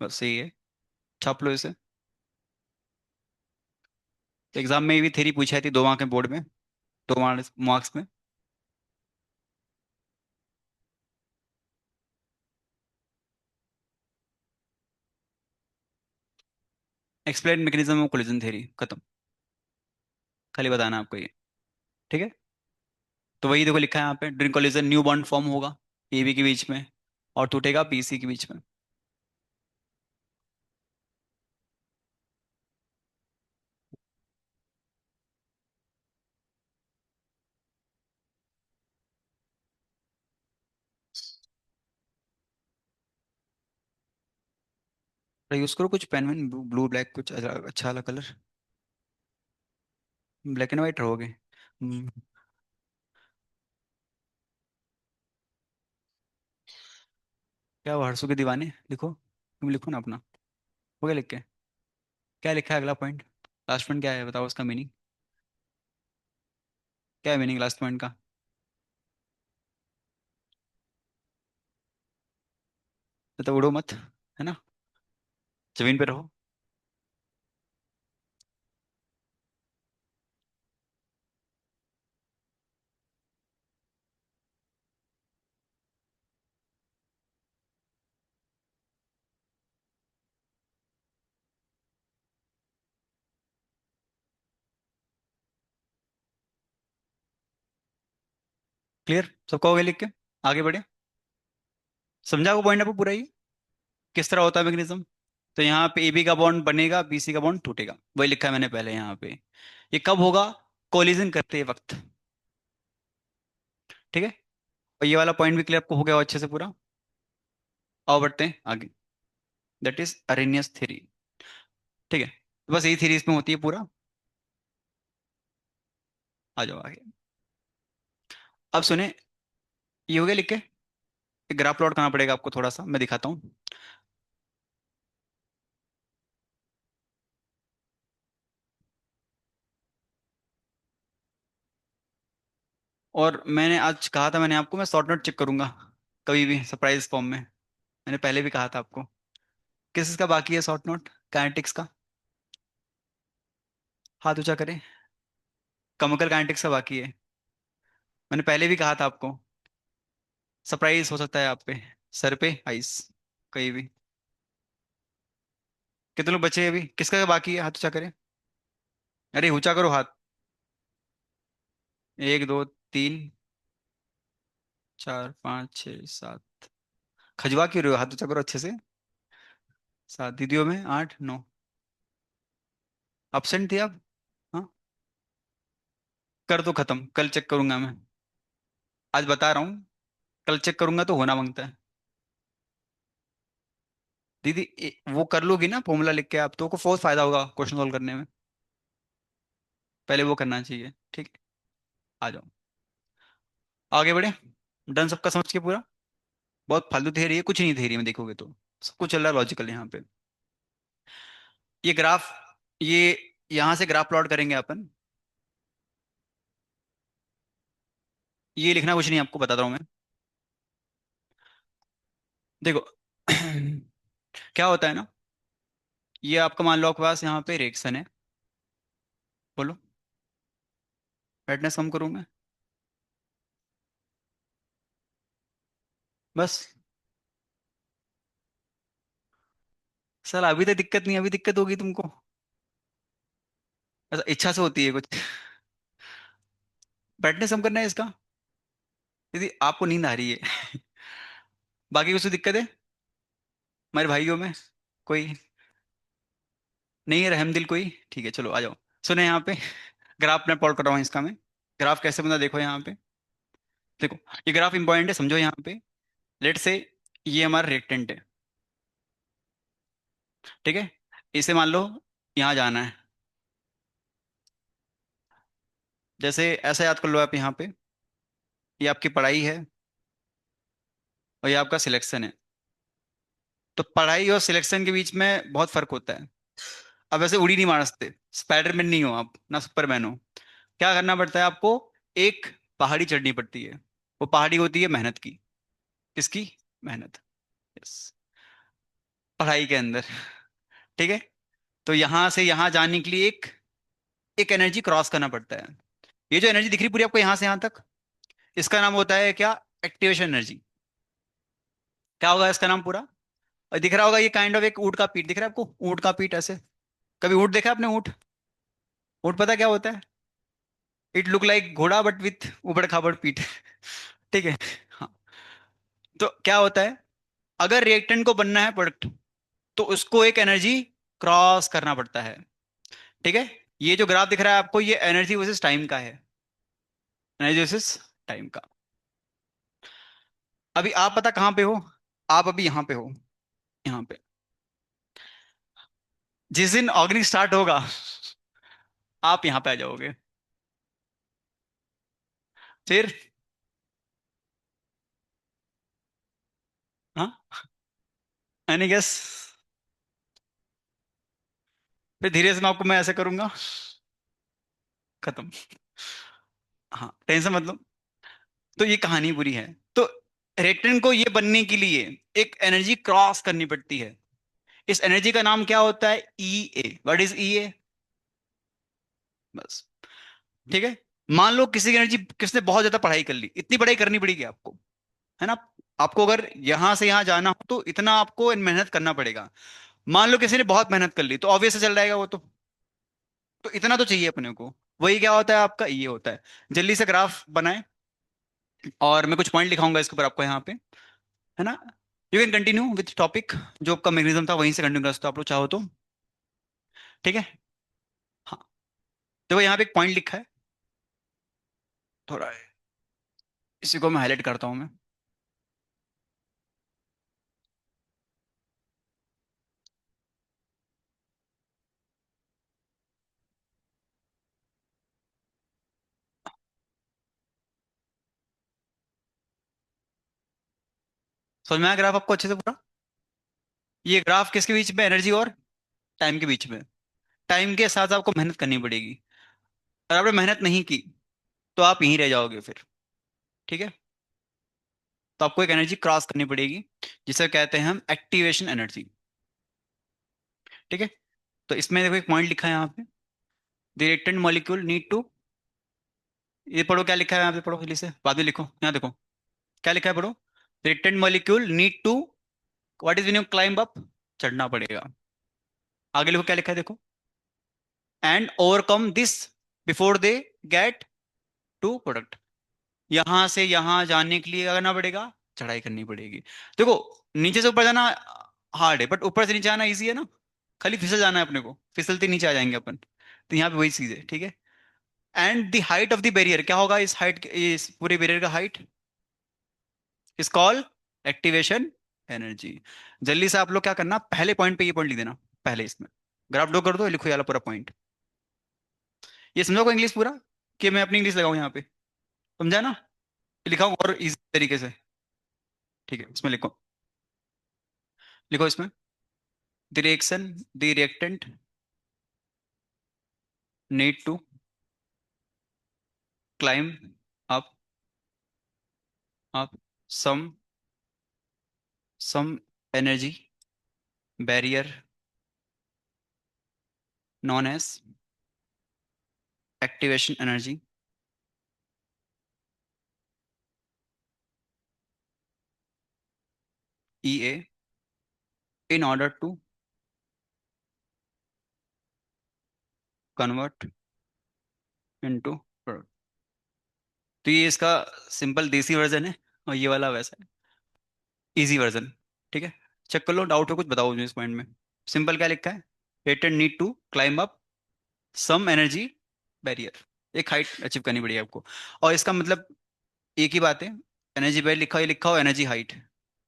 बस यही है। छाप लो इसे। तो एग्जाम में भी थ्योरी पूछी थी, 2 मार्क के बोर्ड में, 2 मार्क्स मार्क्स में। Explain mechanism of collision theory, खत्म। खाली बताना है आपको ये। ठीक है। तो वही देखो लिखा है यहाँ पे, during collision new bond form होगा एबी के बीच में, और टूटेगा पीसी के बीच में। यूज करो कुछ पेन वेन, ब्लू ब्लैक कुछ अच्छा वाला कलर। ब्लैक एंड व्हाइट रहोगे। क्या वो हर्षू के दीवाने लिखो, तुम लिखो ना अपना। हो गया लिख के? क्या लिखा है अगला पॉइंट? लास्ट पॉइंट क्या है बताओ, उसका मीनिंग क्या है? मीनिंग लास्ट पॉइंट का? तो उड़ो मत, है ना, जमीन पे रहो। क्लियर सबका हो गया लिख के? आगे बढ़े? समझा वो पॉइंट आपको पूरा ये? किस तरह होता है मैग्नेटिज्म? तो यहाँ पे एबी का बॉन्ड बनेगा, बीसी का बॉन्ड टूटेगा, वही लिखा है मैंने पहले यहाँ पे। ये कब होगा? कोलिजन करते वक्त। ठीक है। और ये वाला पॉइंट भी क्लियर आपको हो गया हो अच्छे से पूरा? आओ बढ़ते हैं आगे। That is Arrhenius theory. ठीक है, तो बस यही थ्योरी इसमें होती है पूरा। आ जाओ आगे। अब सुने, ये हो गया लिख के। एक ग्राफ प्लॉट करना पड़ेगा आपको, थोड़ा सा मैं दिखाता हूँ। और मैंने आज कहा था, मैंने आपको, मैं शॉर्ट नोट चेक करूंगा कभी भी सरप्राइज फॉर्म में। मैंने पहले भी कहा था आपको। किस का बाकी है शॉर्ट नोट? काइनेटिक्स का। हाथ ऊंचा करें। केमिकल काइनेटिक्स का बाकी है। मैंने पहले भी कहा था आपको। सरप्राइज हो सकता है आप पे, सर पे आइस, कहीं भी। कितने लोग बचे हैं अभी, किसका बाकी है? हाथ ऊंचा करें। अरे ऊंचा करो हाथ। 1 2 3 4 5 6 7। खजवा क्यों रहे हो? हाथ ऊंचा करो अच्छे से। 7 दीदियों में 8 9। एब्सेंट थे आप? हाँ। कर दो खत्म, कल चेक करूंगा मैं। आज बता रहा हूँ, कल चेक करूंगा तो होना मांगता है। दीदी वो कर लोगी ना फॉर्मूला लिख के, आप तो को फोर्स फायदा होगा क्वेश्चन सोल्व करने में। पहले वो करना चाहिए, ठीक है। आ जाओ, आगे बढ़े। डन सबका समझ के पूरा। बहुत फालतू थेरी है, कुछ नहीं थेरी में देखोगे तो सब कुछ चल रहा है लॉजिकल यहाँ पे। ये ग्राफ, ये यहाँ से ग्राफ प्लॉट करेंगे अपन। ये लिखना कुछ नहीं, आपको बताता हूँ मैं। देखो क्या होता है ना, ये आपका मान लो आपके पास यहाँ पे रिएक्शन है। बोलो, ब्राइटनेस कम करूँ मैं? बस। सर अभी तो दिक्कत नहीं, अभी दिक्कत होगी तुमको। ऐसा इच्छा से होती है कुछ। ब्राइटनेस कम करना है इसका। यदि आपको नींद आ रही है बाकी कुछ तो दिक्कत है हमारे भाइयों में? कोई नहीं है रहमदिल कोई? ठीक है चलो आ जाओ। सुने यहाँ पे ग्राफ मैं प्लॉट कर रहा हूँ इसका मैं। ग्राफ कैसे बना देखो यहाँ पे। देखो, ये ग्राफ इंपॉर्टेंट है, समझो यहाँ पे। लेट से ये हमारा रिएक्टेंट है, ठीक है। इसे मान लो यहाँ जाना है। जैसे ऐसा याद कर लो आप यहाँ पे, ये आपकी पढ़ाई है और ये आपका सिलेक्शन है। तो पढ़ाई और सिलेक्शन के बीच में बहुत फर्क होता है। अब ऐसे उड़ी नहीं मार सकते, स्पाइडरमैन नहीं हो आप ना सुपरमैन हो। क्या करना पड़ता है आपको? एक पहाड़ी चढ़नी पड़ती है। वो पहाड़ी होती है मेहनत की। किसकी? मेहनत। यस। पढ़ाई के अंदर, ठीक है। तो यहां से यहां जाने के लिए एक एक एनर्जी क्रॉस करना पड़ता है। ये जो एनर्जी दिख रही पूरी आपको यहां से यहां तक, इसका नाम होता है क्या? Activation energy. क्या होगा इसका नाम पूरा? और दिख रहा होगा ये काइंड ऑफ एक ऊँट का पीठ दिख रहा है आपको, ऊँट का पीठ ऐसे। कभी ऊँट देखा है आपने? ऊँट, ऊँट पता क्या होता है? इट लुक लाइक घोड़ा बट विथ उबड़ खाबड़ पीठ ठीक है। हाँ। तो क्या होता है, अगर रिएक्टेंट को बनना है प्रोडक्ट, तो उसको एक एनर्जी क्रॉस करना पड़ता है, ठीक है। ये जो ग्राफ दिख रहा है आपको, ये एनर्जी वर्सेस टाइम का है। एनर्जी वर्सेस टाइम का। अभी आप पता कहाँ पे हो? आप अभी यहाँ पे हो, यहाँ पे। जिस दिन ऑर्गेनिक स्टार्ट होगा आप यहाँ पे आ जाओगे। फिर, हाँ, एनी गेस? फिर धीरे से मैं आपको मैं ऐसे करूंगा, खत्म। हाँ टेंशन मतलब। तो ये कहानी बुरी है। तो रेक्टेन को ये बनने के लिए एक एनर्जी क्रॉस करनी पड़ती है। इस एनर्जी का नाम क्या होता है? ई ए। व्हाट इज ई ए? बस, ठीक है। मान लो किसी की एनर्जी, किसने बहुत ज्यादा पढ़ाई कर ली, इतनी पढ़ाई करनी पड़ेगी आपको, है ना। आपको अगर यहां से यहां जाना हो तो इतना आपको मेहनत करना पड़ेगा। मान लो किसी ने बहुत मेहनत कर ली तो ऑब्वियस चल जाएगा वो तो इतना तो चाहिए अपने को। वही क्या होता है आपका? ये होता है। जल्दी से ग्राफ बनाए, और मैं कुछ पॉइंट लिखाऊंगा इसके ऊपर आपको यहाँ पे, है ना। You can continue with topic. जो आपका मैग्नीज्म था वहीं से कंटिन्यू कर सकते हो आप लोग चाहो तो, ठीक है। हाँ, देखो यहाँ पे एक पॉइंट लिखा है, थोड़ा इसी को मैं हाईलाइट करता हूँ मैं। समझ में आया ग्राफ आपको अच्छे से पूरा? ये ग्राफ किसके बीच में? एनर्जी और टाइम के बीच में। टाइम के साथ आपको मेहनत करनी पड़ेगी। अगर आपने मेहनत नहीं की तो आप यहीं रह जाओगे फिर, ठीक है। तो आपको एक एनर्जी क्रॉस करनी पड़ेगी, जिसे कहते हैं हम एक्टिवेशन एनर्जी, ठीक है। तो इसमें देखो एक पॉइंट लिखा है यहाँ पे, the reactant molecule need to. ये पढ़ो क्या लिखा है यहाँ पे, पढ़ो जल्दी से, बाद में लिखो। यहाँ देखो क्या लिखा है, पढ़ो। Reactant molecule need to, what is when you climb up, चढ़ना पड़ेगा। आगे लिखो क्या लिखा है देखो, and overcome this before they get to product. यहां से यहां जाने के लिए क्या करना पड़ेगा? चढ़ाई करनी पड़ेगी। देखो, नीचे से ऊपर जाना हार्ड है, बट ऊपर से नीचे आना इजी है ना। खाली फिसल जाना है अपने को, फिसलते नीचे आ जाएंगे अपन। तो यहाँ पे वही चीज है, ठीक है। And the height of the barrier, क्या होगा इस हाइट, इस पूरे बैरियर का हाइट, इस कॉल एक्टिवेशन एनर्जी। जल्दी से आप लोग क्या करना, पहले पॉइंट पे ये पॉइंट लिख देना, पहले इसमें ग्राफ ड्रॉ कर दो, लिखो ये वाला पूरा पॉइंट। ये समझो को इंग्लिश पूरा, कि मैं अपनी इंग्लिश लगाऊं यहाँ पे, समझा ना? लिखा हूं और इजी तरीके से। ठीक है, इसमें लिखो, लिखो इसमें, the reaction, the reactant need to climb up, up some, some energy barrier known as activation energy, E A, in order to convert into product। तो ये इसका सिंपल देसी वर्जन है, और ये वाला वैसा है, इजी वर्जन। ठीक है, चेक कर लो, डाउट हो कुछ बताओ मुझे इस पॉइंट में। सिंपल क्या लिखा है, patent need to climb up some energy barrier, एक हाइट अचीव करनी पड़ेगी आपको। और इसका मतलब एक ही बात है, एनर्जी बैरियर लिखा हो या लिखा हो एनर्जी हाइट,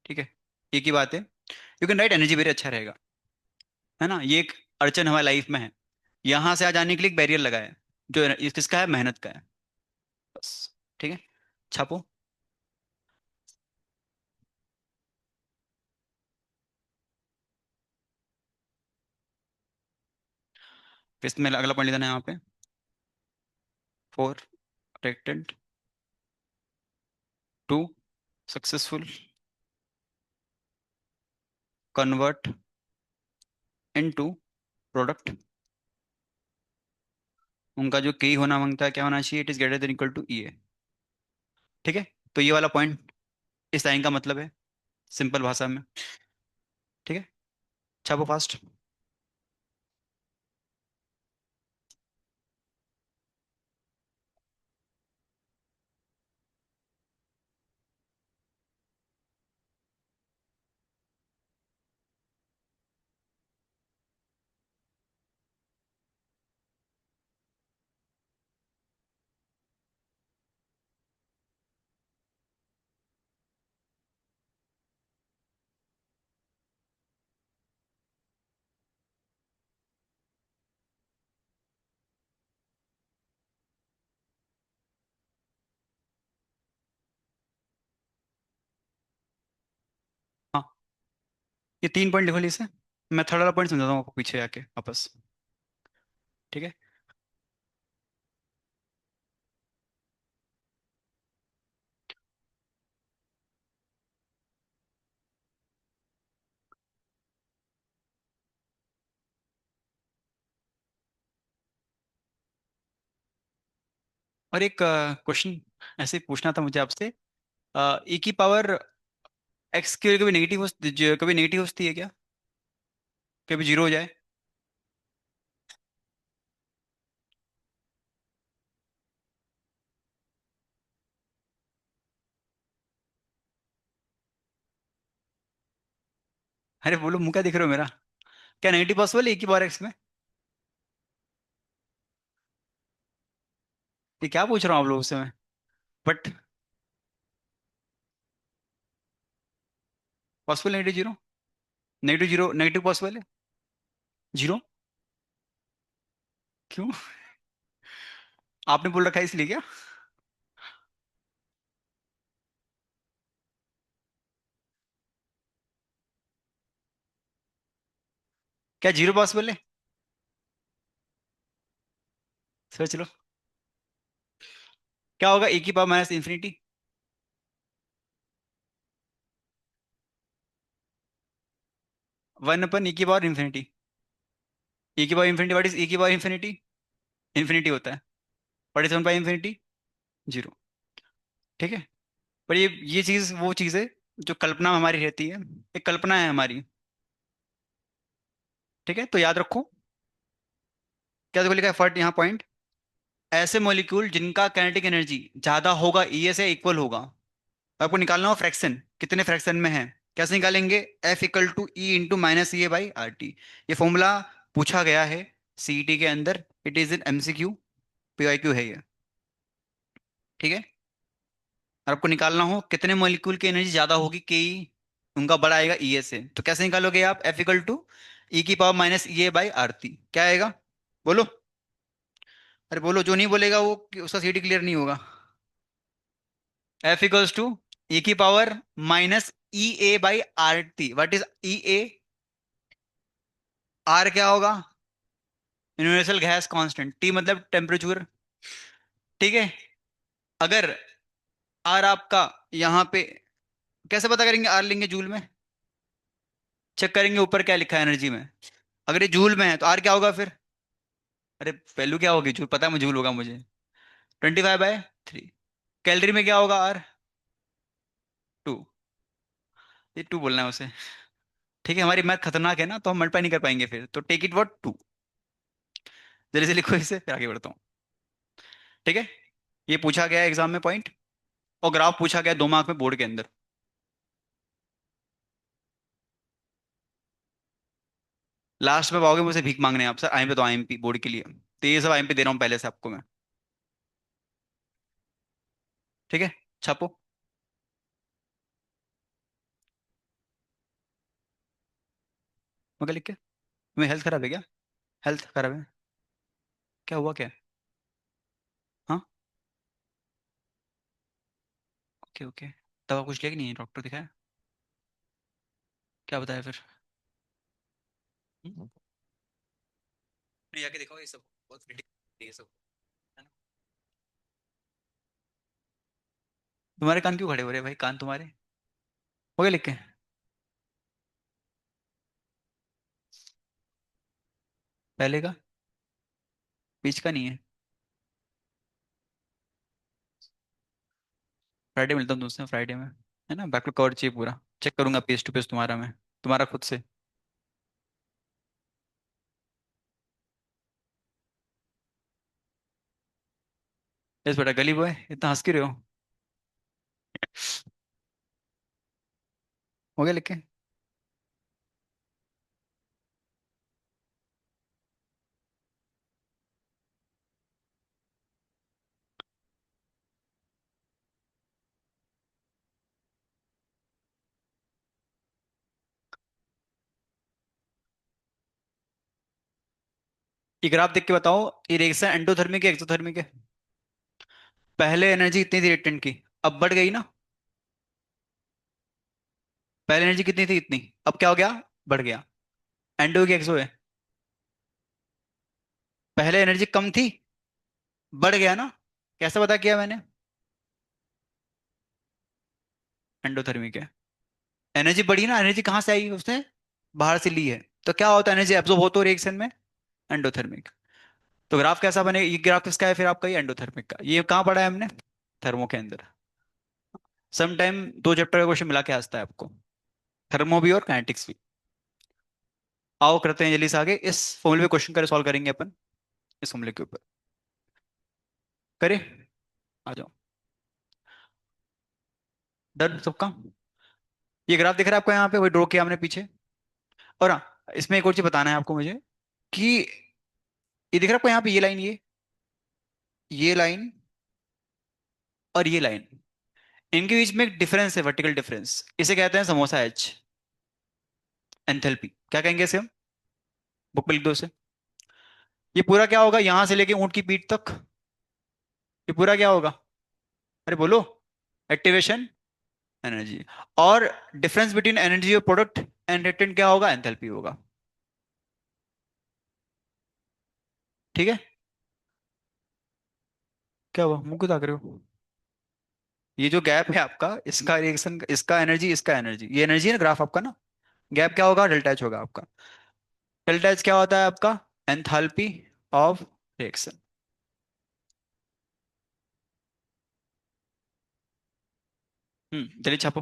ठीक है, एक ही बात है। You can write energy barrier, अच्छा रहेगा, है ना? ये एक अड़चन हमारी लाइफ में है, यहाँ से आ जाने के लिए एक बैरियर लगा है, जो किसका है, मेहनत का है, बस। ठीक है, छापो। फिर इसमें अगला पॉइंट लिखना है यहाँ पे, for reactant to successful convert into product, उनका जो के होना मांगता है क्या होना चाहिए, it is greater than equal to E A. ठीक है, तो ये वाला पॉइंट इस लाइन का मतलब है, सिंपल भाषा में। ठीक है, छापो फास्ट। हाँ, ये तीन पॉइंट लिखो ली से, मैं थर्ड वाला पॉइंट समझाता हूँ आपको पीछे आके वापस। ठीक है, और एक क्वेश्चन ऐसे ही पूछना था मुझे आपसे, ई की पावर एक्स की कभी नेगेटिव हो, कभी नेगेटिव होती है क्या, कभी जीरो हो जाए? अरे बोलो, मुंह क्या दिख रहे हो मेरा, क्या नेगेटिव पॉसिबल है ई की पावर एक्स में? ये क्या पूछ रहा हूँ आप लोगों से मैं, but possible negative zero, negative zero, negative possible है जीरो? क्यों? आपने बोल रखा है इसलिए क्या? क्या जीरो पॉसिबल है? सोच लो, क्या होगा ए की पावर माइनस इन्फिनिटी, वन अपन ए की पावर इन्फिनिटी, ए की power infinity, what is A की पावर इन्फिनिटी? इन्फिनिटी होता है, what is one by infinity? Zero. ठीक है, पर ये चीज वो चीज है जो कल्पना हमारी रहती है, एक कल्पना है हमारी। ठीक है, तो याद रखो, क्या देखो लिखा है फर्स्ट यहाँ पॉइंट, ऐसे मॉलिक्यूल जिनका काइनेटिक एनर्जी ज्यादा होगा ई से इक्वल होगा, आपको निकालना हो फ्रैक्शन, कितने फ्रैक्शन में है, कैसे निकालेंगे, F equal to E into minus E A by R T. ये फॉर्मूला पूछा गया है सीईटी के अंदर, it is in MCQ, P I Q है ये। ठीक है। और आपको निकालना हो कितने मॉलिक्यूल की एनर्जी ज्यादा होगी के ई, उनका बड़ा आएगा ई ए से, तो कैसे निकालोगे आप? एफ इक्वल टू ई की power minus E A by R T, क्या आएगा? बोलो। अरे बोलो, जो नहीं बोलेगा वो उसका सीडी क्लियर नहीं होगा। एफ इक्वल्स टू ई की power minus E A by R T. What is E A? R क्या होगा? यूनिवर्सल गैस कांस्टेंट, टी मतलब टेम्परेचर। ठीक है। अगर आर आपका यहाँ पे, कैसे पता करेंगे? आर लेंगे जूल में, चेक करेंगे ऊपर क्या लिखा है एनर्जी में। अगर ये जूल में है तो आर क्या होगा फिर? अरे वैल्यू क्या होगी? जूल पता है मुझे, जूल होगा मुझे। 25/3। कैलोरी में क्या होगा आर? 2। ये 2 बोलना है उसे। ठीक है, हमारी मैथ खतरनाक है ना, तो हम मल्टीप्लाई नहीं कर पाएंगे फिर, तो टेक इट व्हाट 2। जल्दी से लिखो इसे, फिर आगे बढ़ता हूँ। ठीक है। ये पूछा गया एग्जाम में पॉइंट, और ग्राफ पूछा गया 2 मार्क में बोर्ड के अंदर। लास्ट में पाओगे मुझे भीख मांगने आप, सर आई पे, तो आई एम पी बोर्ड के लिए, तो ये सब आई एम पी दे रहा हूँ पहले से आपको मैं। ठीक है। छापो। मगर लिख के, तुम्हें हेल्थ खराब है क्या? हेल्थ खराब है? क्या हुआ क्या? हाँ। Okay okay. दवा कुछ लिया कि नहीं, डॉक्टर दिखाया? क्या बताया फिर? हम्म? फिर आके दिखाओ ये सब, बहुत critical है ये सब, है ना? तुम्हारे कान क्यों खड़े हो रहे हैं भाई, कान तुम्हारे? हो गया लिख के? पहले का? बीच का नहीं है? फ्राइडे मिलता हूँ तुमसे, फ्राइडे में, है ना? बैकलॉग कवर चाहिए पूरा, चेक करूंगा पेज टू पेज तुम्हारा मैं, तुम्हारा खुद से। यस बेटा, गली बॉय इतना हंस क्यों रहे हो? हो गया लिख के? ये ग्राफ देख के बताओ, ये रिएक्शन एंडोथर्मिक है एक्सोथर्मिक है? पहले एनर्जी कितनी थी रिएक्टेंट की, अब बढ़ गई ना? पहले एनर्जी कितनी थी, इतनी, अब क्या हो गया? बढ़ गया। एंडो की एक्सो है? पहले एनर्जी कम थी, बढ़ गया ना? कैसे पता किया मैंने? एंडोथर्मिक है। एनर्जी बढ़ी ना, एनर्जी कहाँ से आई? उसने बाहर से ली है, तो क्या होता है? एनर्जी एब्जॉर्ब होता है रिएक्शन में, एंडोथर्मिक। तो ग्राफ कैसा बने? ये ग्राफ किसका है फिर आपका? ये एंडोथर्मिक का। ये कहाँ पढ़ा है हमने? थर्मो के अंदर। सम टाइम 2 चैप्टर का क्वेश्चन मिला के आता है आपको, थर्मो भी और काइनेटिक्स भी। आओ करते हैं जल्दी से आगे, इस फॉर्मूले पे क्वेश्चन करे सॉल्व करेंगे अपन, इस फॉर्मूले के ऊपर। करें? आ जाओ। डन सबका? ये ग्राफ दिख रहा है आपको यहाँ पे, वही ड्रॉ किया हमने पीछे। और हाँ, इसमें एक और चीज बताना है आपको मुझे, कि ये दिख रहा है आपको यहाँ पे, ये लाइन, ये लाइन और ये लाइन, इनके बीच में एक डिफरेंस है, वर्टिकल डिफरेंस, इसे कहते हैं समोसा एच, एंथैल्पी। क्या कहेंगे इसे हम? बुक में लिख दो इसे। ये पूरा क्या होगा, यहां से लेके ऊंट की पीठ तक, ये पूरा क्या होगा? अरे बोलो। Activation energy. और difference between energy of product and reactant क्या होगा? एंथैल्पी होगा। ठीक है। क्या हुआ, मुंह क्यों ताक रहे हो? ये जो गैप है आपका, इसका रिएक्शन, इसका एनर्जी, ये एनर्जी है ना ग्राफ आपका ना, गैप क्या होगा? डेल्टा एच होगा आपका। डेल्टा एच क्या होता है आपका? Enthalpy of reaction. चलिए छापो।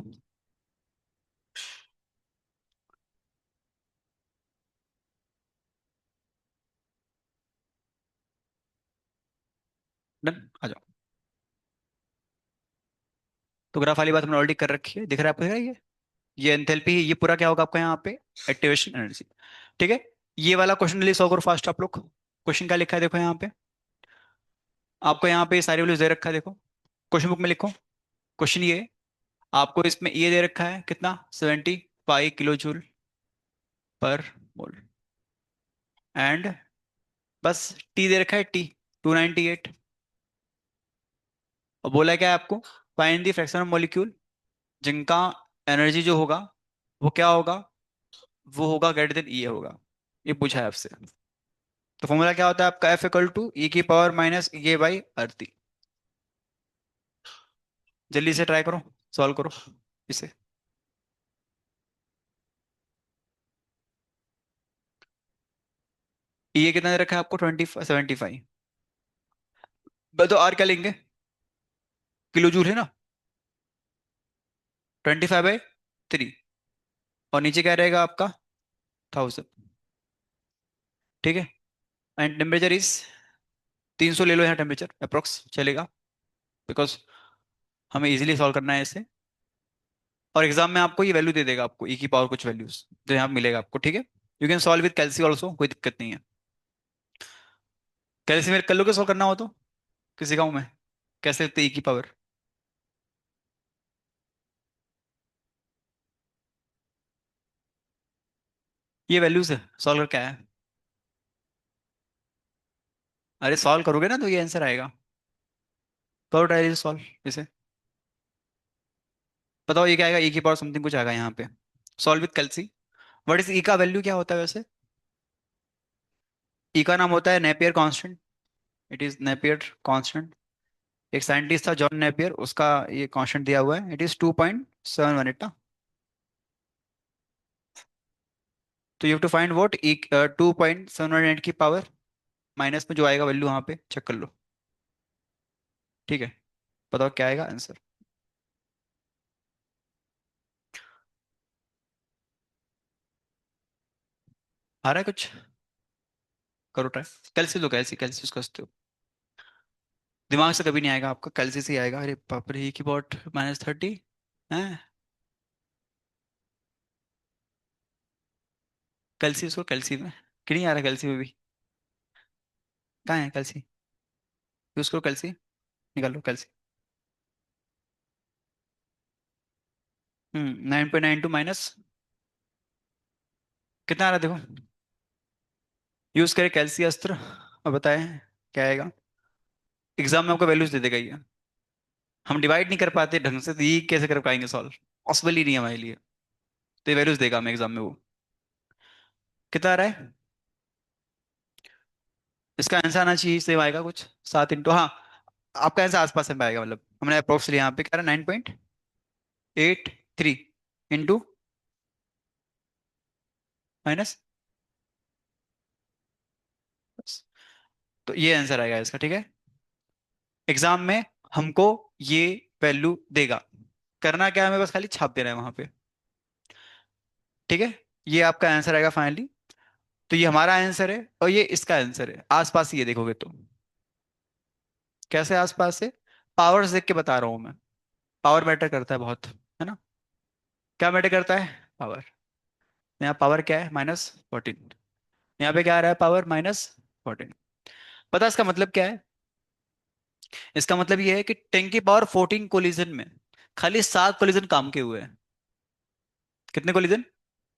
डन, आ जाओ। तो ग्राफ वाली बात हमने ऑलरेडी कर रखी है, दिख रहा है आपको? दिख रहा है ये एंथैल्पी, ये पूरा क्या होगा आपका यहाँ पे? Activation energy. ठीक है। ये वाला क्वेश्चन जल्दी सॉल्व करो फास्ट आप लोग। क्वेश्चन क्या लिखा है देखो यहाँ पे। आपको यहाँ पे सारी वैल्यूज दे रखा है, देखो क्वेश्चन बुक में लिखो। क्वेश्चन ये, आपको इसमें ये दे रखा है कितना, 75 किलो जूल पर मोल, एंड बस टी दे रखा है, टी 298। और बोला क्या है आपको, find the fraction of molecule जिनका एनर्जी जो होगा वो क्या होगा, वो होगा ग्रेटर देन ई होगा। ये पूछा है आपसे। तो फॉर्मूला क्या होता है आपका, एफ इक्वल टू ई की पावर माइनस ये बाई अर्थ। जल्दी से ट्राई करो, सॉल्व करो इसे। ये कितना दे रखा है आपको, 75। तो आर क्या लेंगे, किलो जूल है ना, 25/3। और नीचे क्या रहेगा आपका, 1000। ठीक है। एंड टेम्परेचर इज 300 ले लो यहाँ, टेम्परेचर अप्रोक्स चलेगा, बिकॉज हमें इजीली सॉल्व करना है इसे। और एग्जाम में आपको ये वैल्यू दे देगा, आपको ई की पावर कुछ वैल्यूज जो यहाँ मिलेगा आपको, ठीक है। You can solve with calci also, कोई दिक्कत नहीं है। कैलसी मेरे कर लोगे, सॉल्व करना हो तो किसी गाँव में, कैसे लिखते ई की पावर। ये वैल्यूज है, सॉल्व कर क्या है। अरे सॉल्व करोगे ना तो ये आंसर आएगा। करो ट्राई सॉल्व इसे। बताओ ये क्या आएगा, ई की पावर समथिंग कुछ आएगा यहाँ पे। सॉल्व विद कैलसी। व्हाट इज ई का वैल्यू, क्या होता है वैसे। ई का नाम होता है Napier constant. It is Napier constant. एक साइंटिस्ट था जॉन नेपियर, उसका ये कांस्टेंट दिया हुआ है, इट इज 2.718 ना। तो you have to find what E, 2.718 की पावर माइनस में जो आएगा वैल्यू वहां पे चेक कर लो। ठीक है, बताओ क्या आएगा आंसर। आ रहा है कुछ, करो ट्राई। कैलसी लो, कैलसी कैलसी उसका हो। दिमाग से कभी नहीं आएगा आपका, कैलसी से ही आएगा। अरे बाप रे, की बॉट -30 है। कैलसी उसको, कैलसी में क्यों नहीं आ रहा, कैलसी में भी कहाँ है कैलसी। यूज करो कैलसी, निकालो कैलसी। 9.92 माइनस कितना आ रहा है देखो। यूज करे कैलसी अस्त्र, और बताए क्या आएगा। एग्जाम में आपको वैल्यूज दे देगा ये। हम डिवाइड नहीं कर पाते ढंग से, तो ये कैसे कर पाएंगे सॉल्व, पॉसिबल ही नहीं है हमारे लिए। तो ये वैल्यूज देगा हमें एग्जाम में वो। कितना आ रहा है, इसका आंसर आना चाहिए सेम आएगा कुछ, 7 इंटू, हाँ आपका आंसर आसपास में आएगा, मतलब हमने अप्रोक्स लिया यहाँ पे, क्या रहा 9.83 इंटू माइनस। तो ये आंसर आएगा इसका, ठीक है। एग्जाम में हमको ये वैल्यू देगा, करना क्या है हमें, बस खाली छाप देना है वहां पे। ठीक है, ये आपका आंसर आएगा फाइनली। तो ये हमारा आंसर है और ये इसका आंसर है, आसपास ही ये देखोगे तो। कैसे आसपास से, पावर्स देख के बता रहा हूं मैं। पावर मैटर करता है बहुत, है ना। क्या मैटर करता है, पावर। यहाँ पावर क्या है, -14। यहाँ पे क्या आ रहा है, पावर -14। पता है इसका मतलब क्या है। इसका मतलब ये है कि 10 की पावर 14 कोलिजन में खाली 7 कोलिजन काम के हुए हैं। कितने कोलिजन,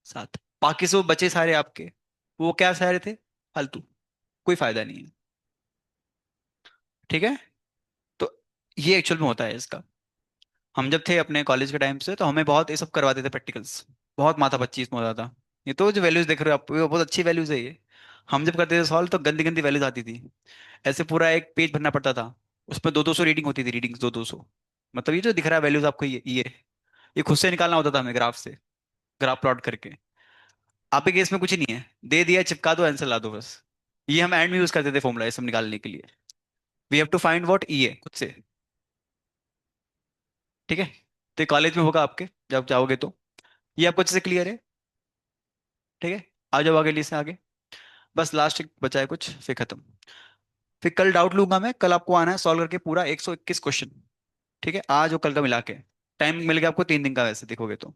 7। बाकी सब बचे सारे आपके, वो क्या सारे थे, फालतू, कोई फायदा नहीं है। ठीक है। तो ये एक्चुअल में होता है इसका। हम जब थे अपने कॉलेज के टाइम से, तो हमें बहुत ये सब करवाते थे प्रैक्टिकल्स, बहुत माथा पच्ची इसमें होता था। ये तो जो वैल्यूज देख रहे हो आप, ये बहुत अच्छी वैल्यूज है ये। हम जब करते थे सॉल्व तो गंदी गंदी वैल्यूज आती थी। ऐसे पूरा एक पेज भरना पड़ता था, उसमें 200-200 रीडिंग होती थी, रीडिंग्स 200-200। मतलब ये जो दिख रहा है वैल्यूज आपको, ये खुद से निकालना होता था हमें ग्राफ से, ग्राफ प्लॉट करके। आपके केस में कुछ ही नहीं है, दे दिया चिपका दो आंसर ला दो बस। ये हम एंड में यूज करते थे फॉर्मूला ये सब निकालने के लिए। We have to find what E है खुद से। ठीक है। तो कॉलेज में होगा आपके जब जाओगे तो। ये आपको अच्छे से क्लियर है, ठीक है। आ जाओ आगे, लिए से आगे। बस लास्ट एक बचा है कुछ, फिर खत्म। फिर कल डाउट लूंगा मैं, कल आपको आना है सॉल्व करके पूरा 121 क्वेश्चन। ठीक है, आज और कल का मिला के। टाइम मिल गया आपको 3 दिन का वैसे देखोगे तो।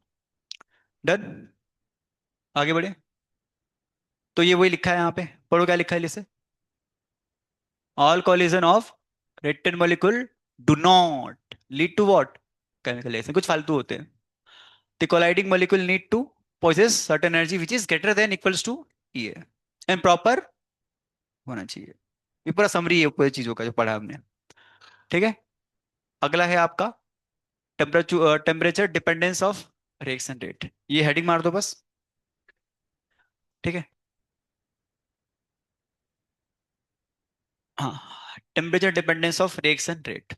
डन, आगे बढ़े। तो ये वही लिखा है यहाँ पे, पढ़ो क्या लिखा है इसे। All collision of red molecule do not lead to what, chemical reaction, कुछ फालतू होते हैं. The colliding molecule need to possess certain energy which is greater than equals to ये, एंड प्रॉपर होना चाहिए. ये पूरा समरी है पूरी चीजों का जो पढ़ा हमने. ठीक है. अगला है आपका temperature dependence of reaction rate. ये हेडिंग मार दो बस. ठीक है. हाँ, temperature dependence of reaction rate.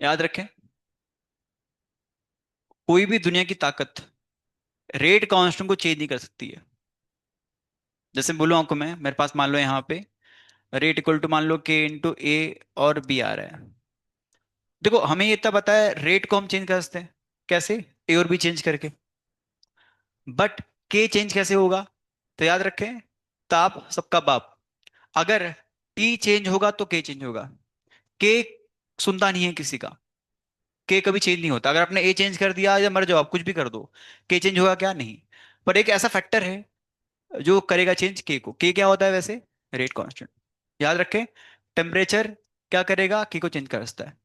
याद रखें, कोई भी दुनिया की ताकत रेट कांस्टेंट को चेंज नहीं कर सकती है. जैसे बोलूँ आपको मैं, मेरे पास मान लो यहाँ पे रेट इक्वल टू मान लो के इंटू ए और बी आ रहा है. देखो हमें ये इतना पता है रेट को हम चेंज कर सकते हैं. कैसे? ए और बी चेंज करके. बट के चेंज कैसे होगा? तो याद रखें, ताप सबका बाप. अगर टी चेंज होगा तो के चेंज होगा. के सुनता नहीं है किसी का. के कभी चेंज नहीं होता. अगर आपने ए चेंज कर दिया या मर जाओ आप, कुछ भी कर दो, के चेंज होगा क्या? नहीं. पर एक ऐसा फैक्टर है जो करेगा चेंज के को. के क्या होता है वैसे? Rate constant. याद रखें, टेम्परेचर क्या करेगा? के को चेंज कर सकता है.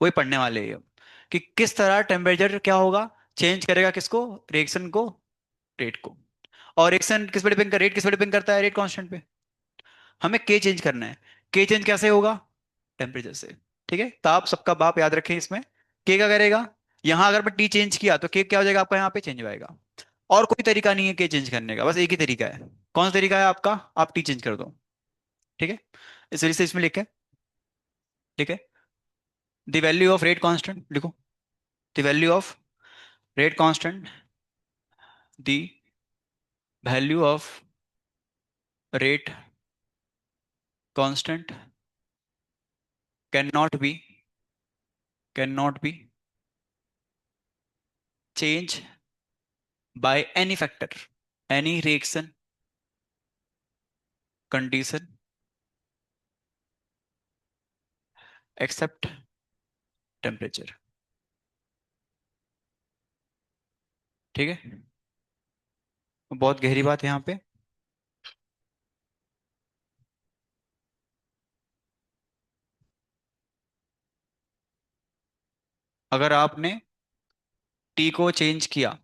वही पढ़ने वाले हैं अब, कि किस तरह टेम्परेचर क्या होगा, चेंज करेगा किसको? रिएक्शन को, रेट को. और रिएक्शन किस पे डिपेंड कर, रेट किस पे डिपेंड करता है? रेट कांस्टेंट पे. हमें के चेंज करना है. के चेंज कैसे होगा? टेम्परेचर से. ठीक है. ताप सबका बाप याद रखें इसमें. के क्या करेगा? यहां अगर मैं टी चेंज किया तो के क्या हो जाएगा आपका? यहाँ पे चेंज हो जाएगा. और कोई तरीका नहीं है के चेंज करने का, बस एक ही तरीका है. कौन सा तरीका है आपका? आप टी चेंज कर दो. ठीक है. इस वजह से इसमें लिखे. ठीक है. The value of rate constant लिखो. The value of rate constant, the value of rate constant can not be change by any factor, any reaction condition except temperature. ठीक है. बहुत गहरी बात है यहाँ पे. अगर आपने टी को चेंज किया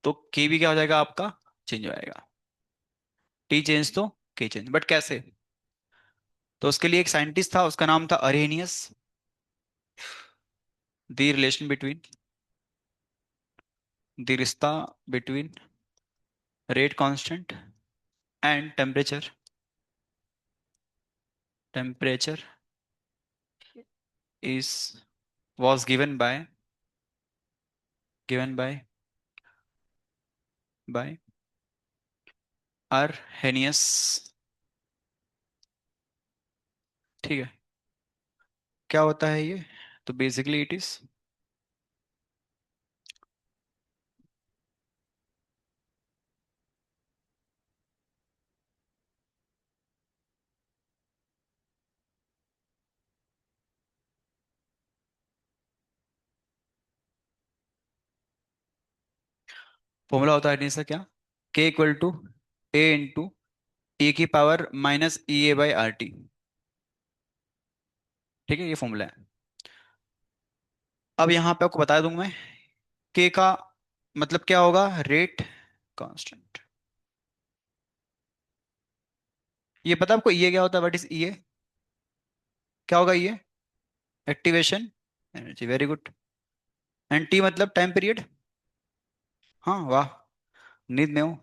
तो के भी क्या हो जाएगा आपका? चेंज हो जाएगा. टी चेंज तो के चेंज. बट कैसे? तो उसके लिए एक साइंटिस्ट था, उसका नाम था Arrhenius. The relation between, the रिश्ता between rate constant and temperature is was given by Arrhenius. ठीक है. क्या होता है ये? तो बेसिकली इट इज, फॉर्मूला होता है Arrhenius का क्या? के इक्वल टू ए इंटू ए की power minus E A by R T. ठीक है. ये फॉर्मूला है. अब यहाँ पे आपको बता दूं मैं, के का मतलब क्या होगा? Rate constant. ये पता है आपको ये क्या होता है? व्हाट इज ये? क्या होगा ये? Activation energy. Very good. And T मतलब टाइम पीरियड. हाँ वाह, नींद में हूँ.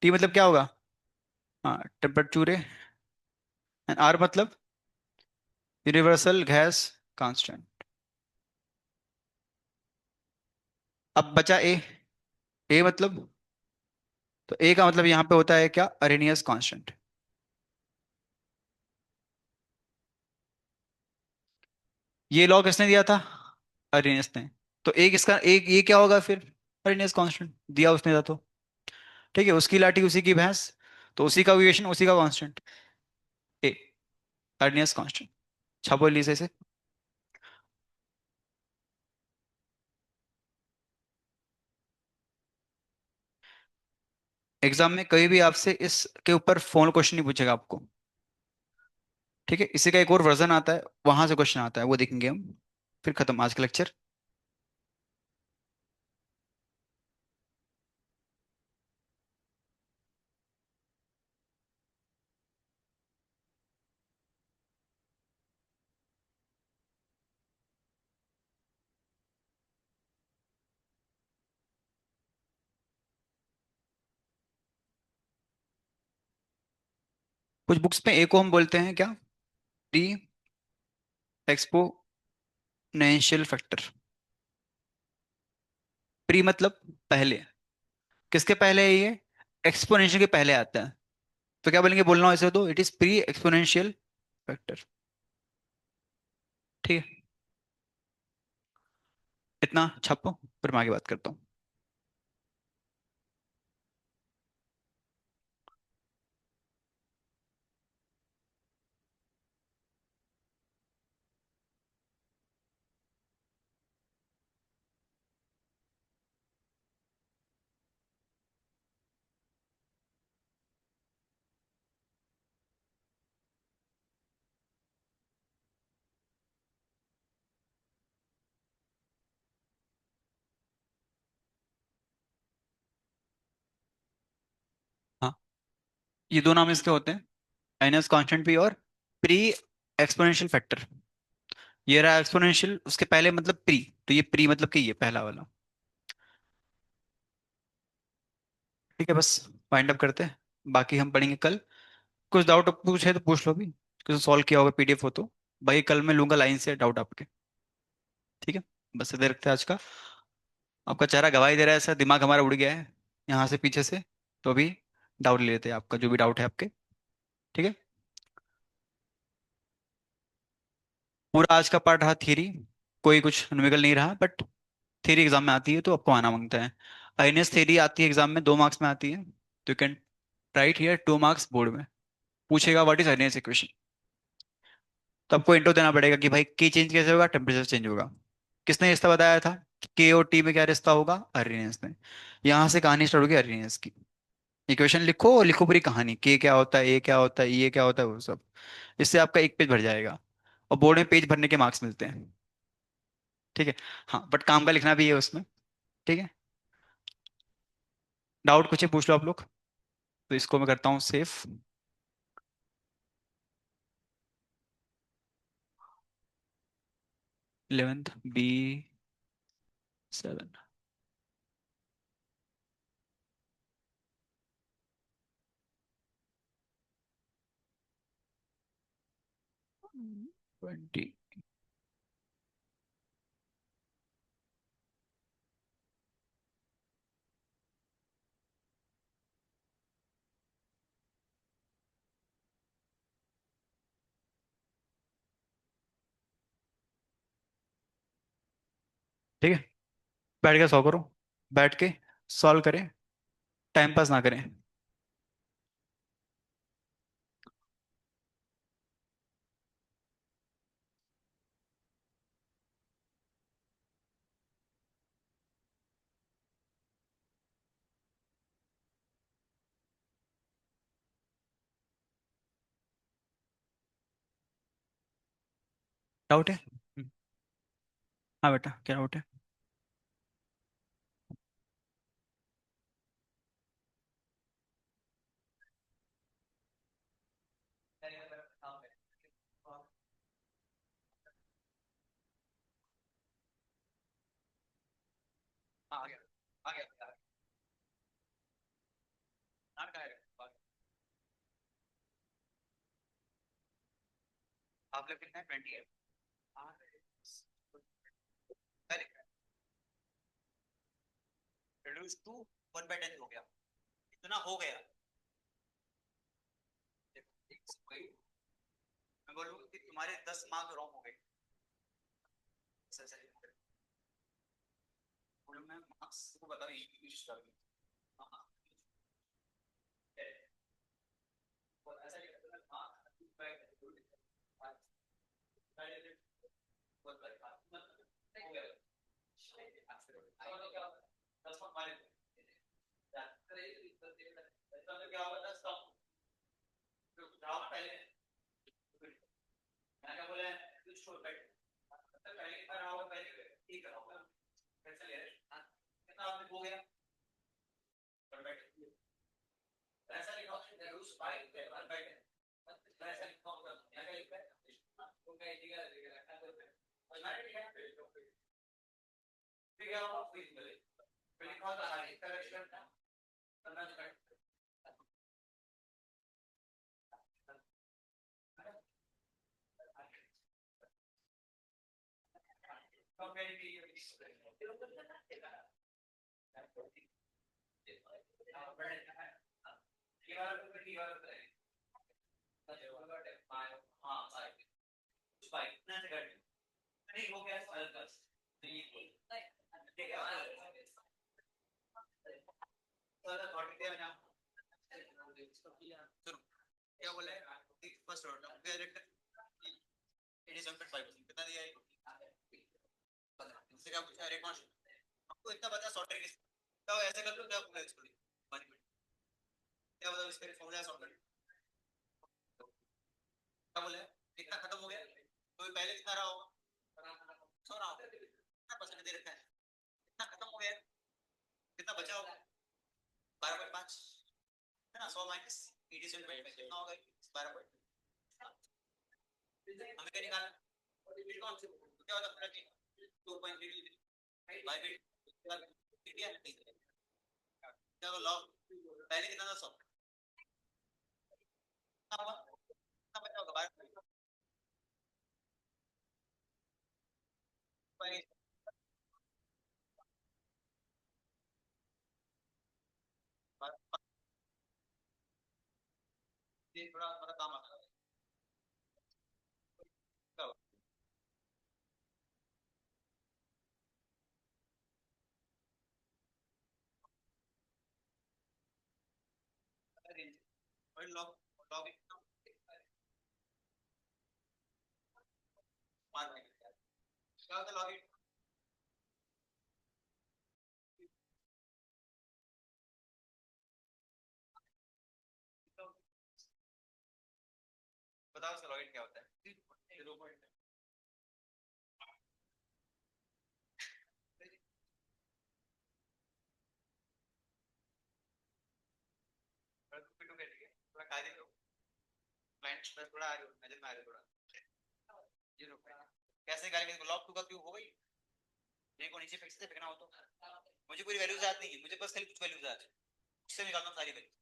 टी मतलब क्या होगा? हाँ, टेम्परेचर. एंड आर मतलब यूनिवर्सल गैस कांस्टेंट. अब बचा ए. ए मतलब, तो ए का मतलब यहाँ पे होता है क्या? Arrhenius constant. ये लॉ किसने दिया था? अरेनियस ने. तो एक इसका एक ये क्या होगा फिर? अरेनियस कांस्टेंट दिया उसने था तो. ठीक है. उसकी लाठी उसी की भैंस, तो उसी का वेरिएशन उसी का कांस्टेंट. ए, अरेनियस कांस्टेंट. छापो ली से इसे. एग्जाम में कभी भी आपसे इसके ऊपर फोन क्वेश्चन नहीं पूछेगा आपको। ठीक है, इसी का एक और वर्जन आता है, वहां से क्वेश्चन आता है, वो देखेंगे हम। फिर खत्म आज का लेक्चर। कुछ बुक्स में ए को हम बोलते हैं क्या? Pre exponential factor. प्री मतलब पहले। किसके पहले है ये? एक्सपोनेंशियल के पहले आता है। तो क्या बोलेंगे, बोलना हो ऐसे तो it is pre exponential factor. ठीक है, इतना छापो, फिर मैं आगे बात करता हूँ। हाँ, ये दो नाम इसके होते हैं, माइनस कांस्टेंट पी और प्री एक्सपोनेंशियल फैक्टर। ये रहा एक्सपोनेंशियल, उसके पहले मतलब प्री। तो ये प्री मतलब कि ये पहला वाला। ठीक है, बस वाइंड अप करते हैं, बाकी हम पढ़ेंगे कल। कुछ डाउट पूछे तो पूछ लो भी, कुछ सॉल्व किया होगा पीडीएफ हो तो। भाई कल मैं लूंगा लाइन से डाउट आपके। ठीक है, बस इधर रखते हैं आज का। आपका चेहरा गवाही दे रहा है, ऐसा दिमाग हमारा उड़ गया है यहाँ से पीछे से। तो अभी डाउट ले लेते हैं, आपका जो भी डाउट है आपके। ठीक है, पूरा आज का पार्ट रहा थियरी। कोई कुछ न्यूमेरिकल नहीं रहा, बट थियरी एग्जाम में आती है तो आपको आना मांगता है। आईएनएस थियरी आती है एग्जाम में, 2 मार्क्स में आती है। तो you can write here 2 marks board में। पूछेगा व्हाट इज आईएनएस इक्वेशन। तो आपको इंट्रो देना पड़ेगा कि भाई के चेंज कैसे होगा, टेम्परेचर चेंज होगा। किसने रिश्ता बताया था? के और टी में क्या रिश्ता होगा? अर्रीनेंस ने। यहाँ से कहानी स्टार्ट होगी अर्रीनेंस की। इक्वेशन लिखो और लिखो पूरी कहानी, के क्या होता है, ए क्या होता है, ये क्या होता है, वो सब। इससे आपका एक पेज भर जाएगा। और बोर्ड में पेज भरने के मार्क्स मिलते हैं। ठीक है। हाँ, बट काम का लिखना भी है उसमें। ठीक है, डाउट कुछ है पूछ लो आप लोग। तो इसको मैं करता हूँ सेफ। 11th B7। 20। ठीक है, बैठ के सॉल्व करो। बैठ के सॉल्व करें, टाइम पास ना करें। डाउट है? हाँ बेटा, क्या डाउट है? हाँ, आ गया, आ गया, आ गया। नाम क्या है? आप लोग कितने 20 है? हाँ, reduce to 1/10 हो गया। इतना हो गया। देखो, वही मैं बोलूँ कि तुम्हारे 10 मार्क्स रॉन्ग हो गए। सही सही बोलो, मैं मार्क्स को बता रही हूँ। हाँ, और ऐसा नहीं करता मैं मार्क्स क्या बोला है फर्स्ट ऑर्डर इट इज 1.5% कितना दिया है दूसरे क्या पूछा रेट आपको इतना पता सॉफ्टवेयर किस तो ऐसे कर लो क्या बोला इसको 1 मिनट क्या बताओ इसका फॉर्मूला सॉफ्टवेयर क्या बोला कितना खत्म हो गया तो पहले कितना रहा होगा 100 रहा होगा कितना परसेंट दे रखा है कितना खत्म हो गया कितना बचा होगा 12.5 है ना 100 माइनस 87.5 कितना होगा 12. हमें क्या निकालना क्या होता है 2.3 बाय क्या लॉग पहले कितना था 100 कितना बचा होगा 12 ये थोड़ा हमारा काम आता है लॉग लॉग क्या होता है लॉग बताओ उसका लॉगिन क्या होता है 0 पॉइंट थोड़ा खा दे क्लाइंट थोड़ा आ रही हो नजर में आ रही थोड़ा 0 कैसे करेंगे लॉग 2 का क्यों हो गई देखो नीचे फिक्स से फेंकना हो तो मुझे पूरी वैल्यूज याद नहीं है मुझे बस खाली कुछ वैल्यूज याद है उससे निकालना सारी वैल्यू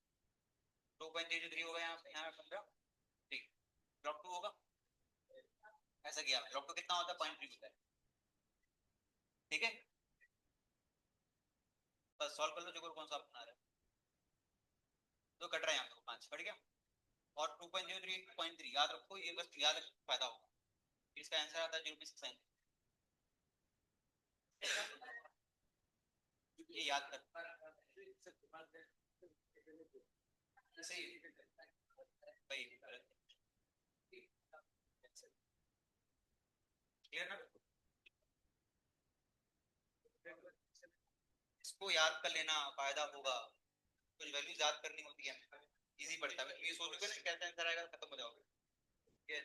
2.3 होगा यहाँ 15 ठीक लॉग 2 होगा ऐसा किया लॉग 2 कितना होता है 0.3 होता है ठीक है बस सॉल्व कर लो जो कौन सा आप बना रहे हो तो कट रहा है यहाँ पे 5 कट गया और 2.03 याद रखो ये बस याद रखो फायदा होगा इसका आंसर आता है 0.69 ये याद कर सही भाई क्लियर ना इसको याद कर लेना फायदा होगा कुछ वैल्यूज याद करनी होती है इजी पड़ता है ये सोचोगे ना कैसे आंसर आएगा खत्म हो जाओगे ये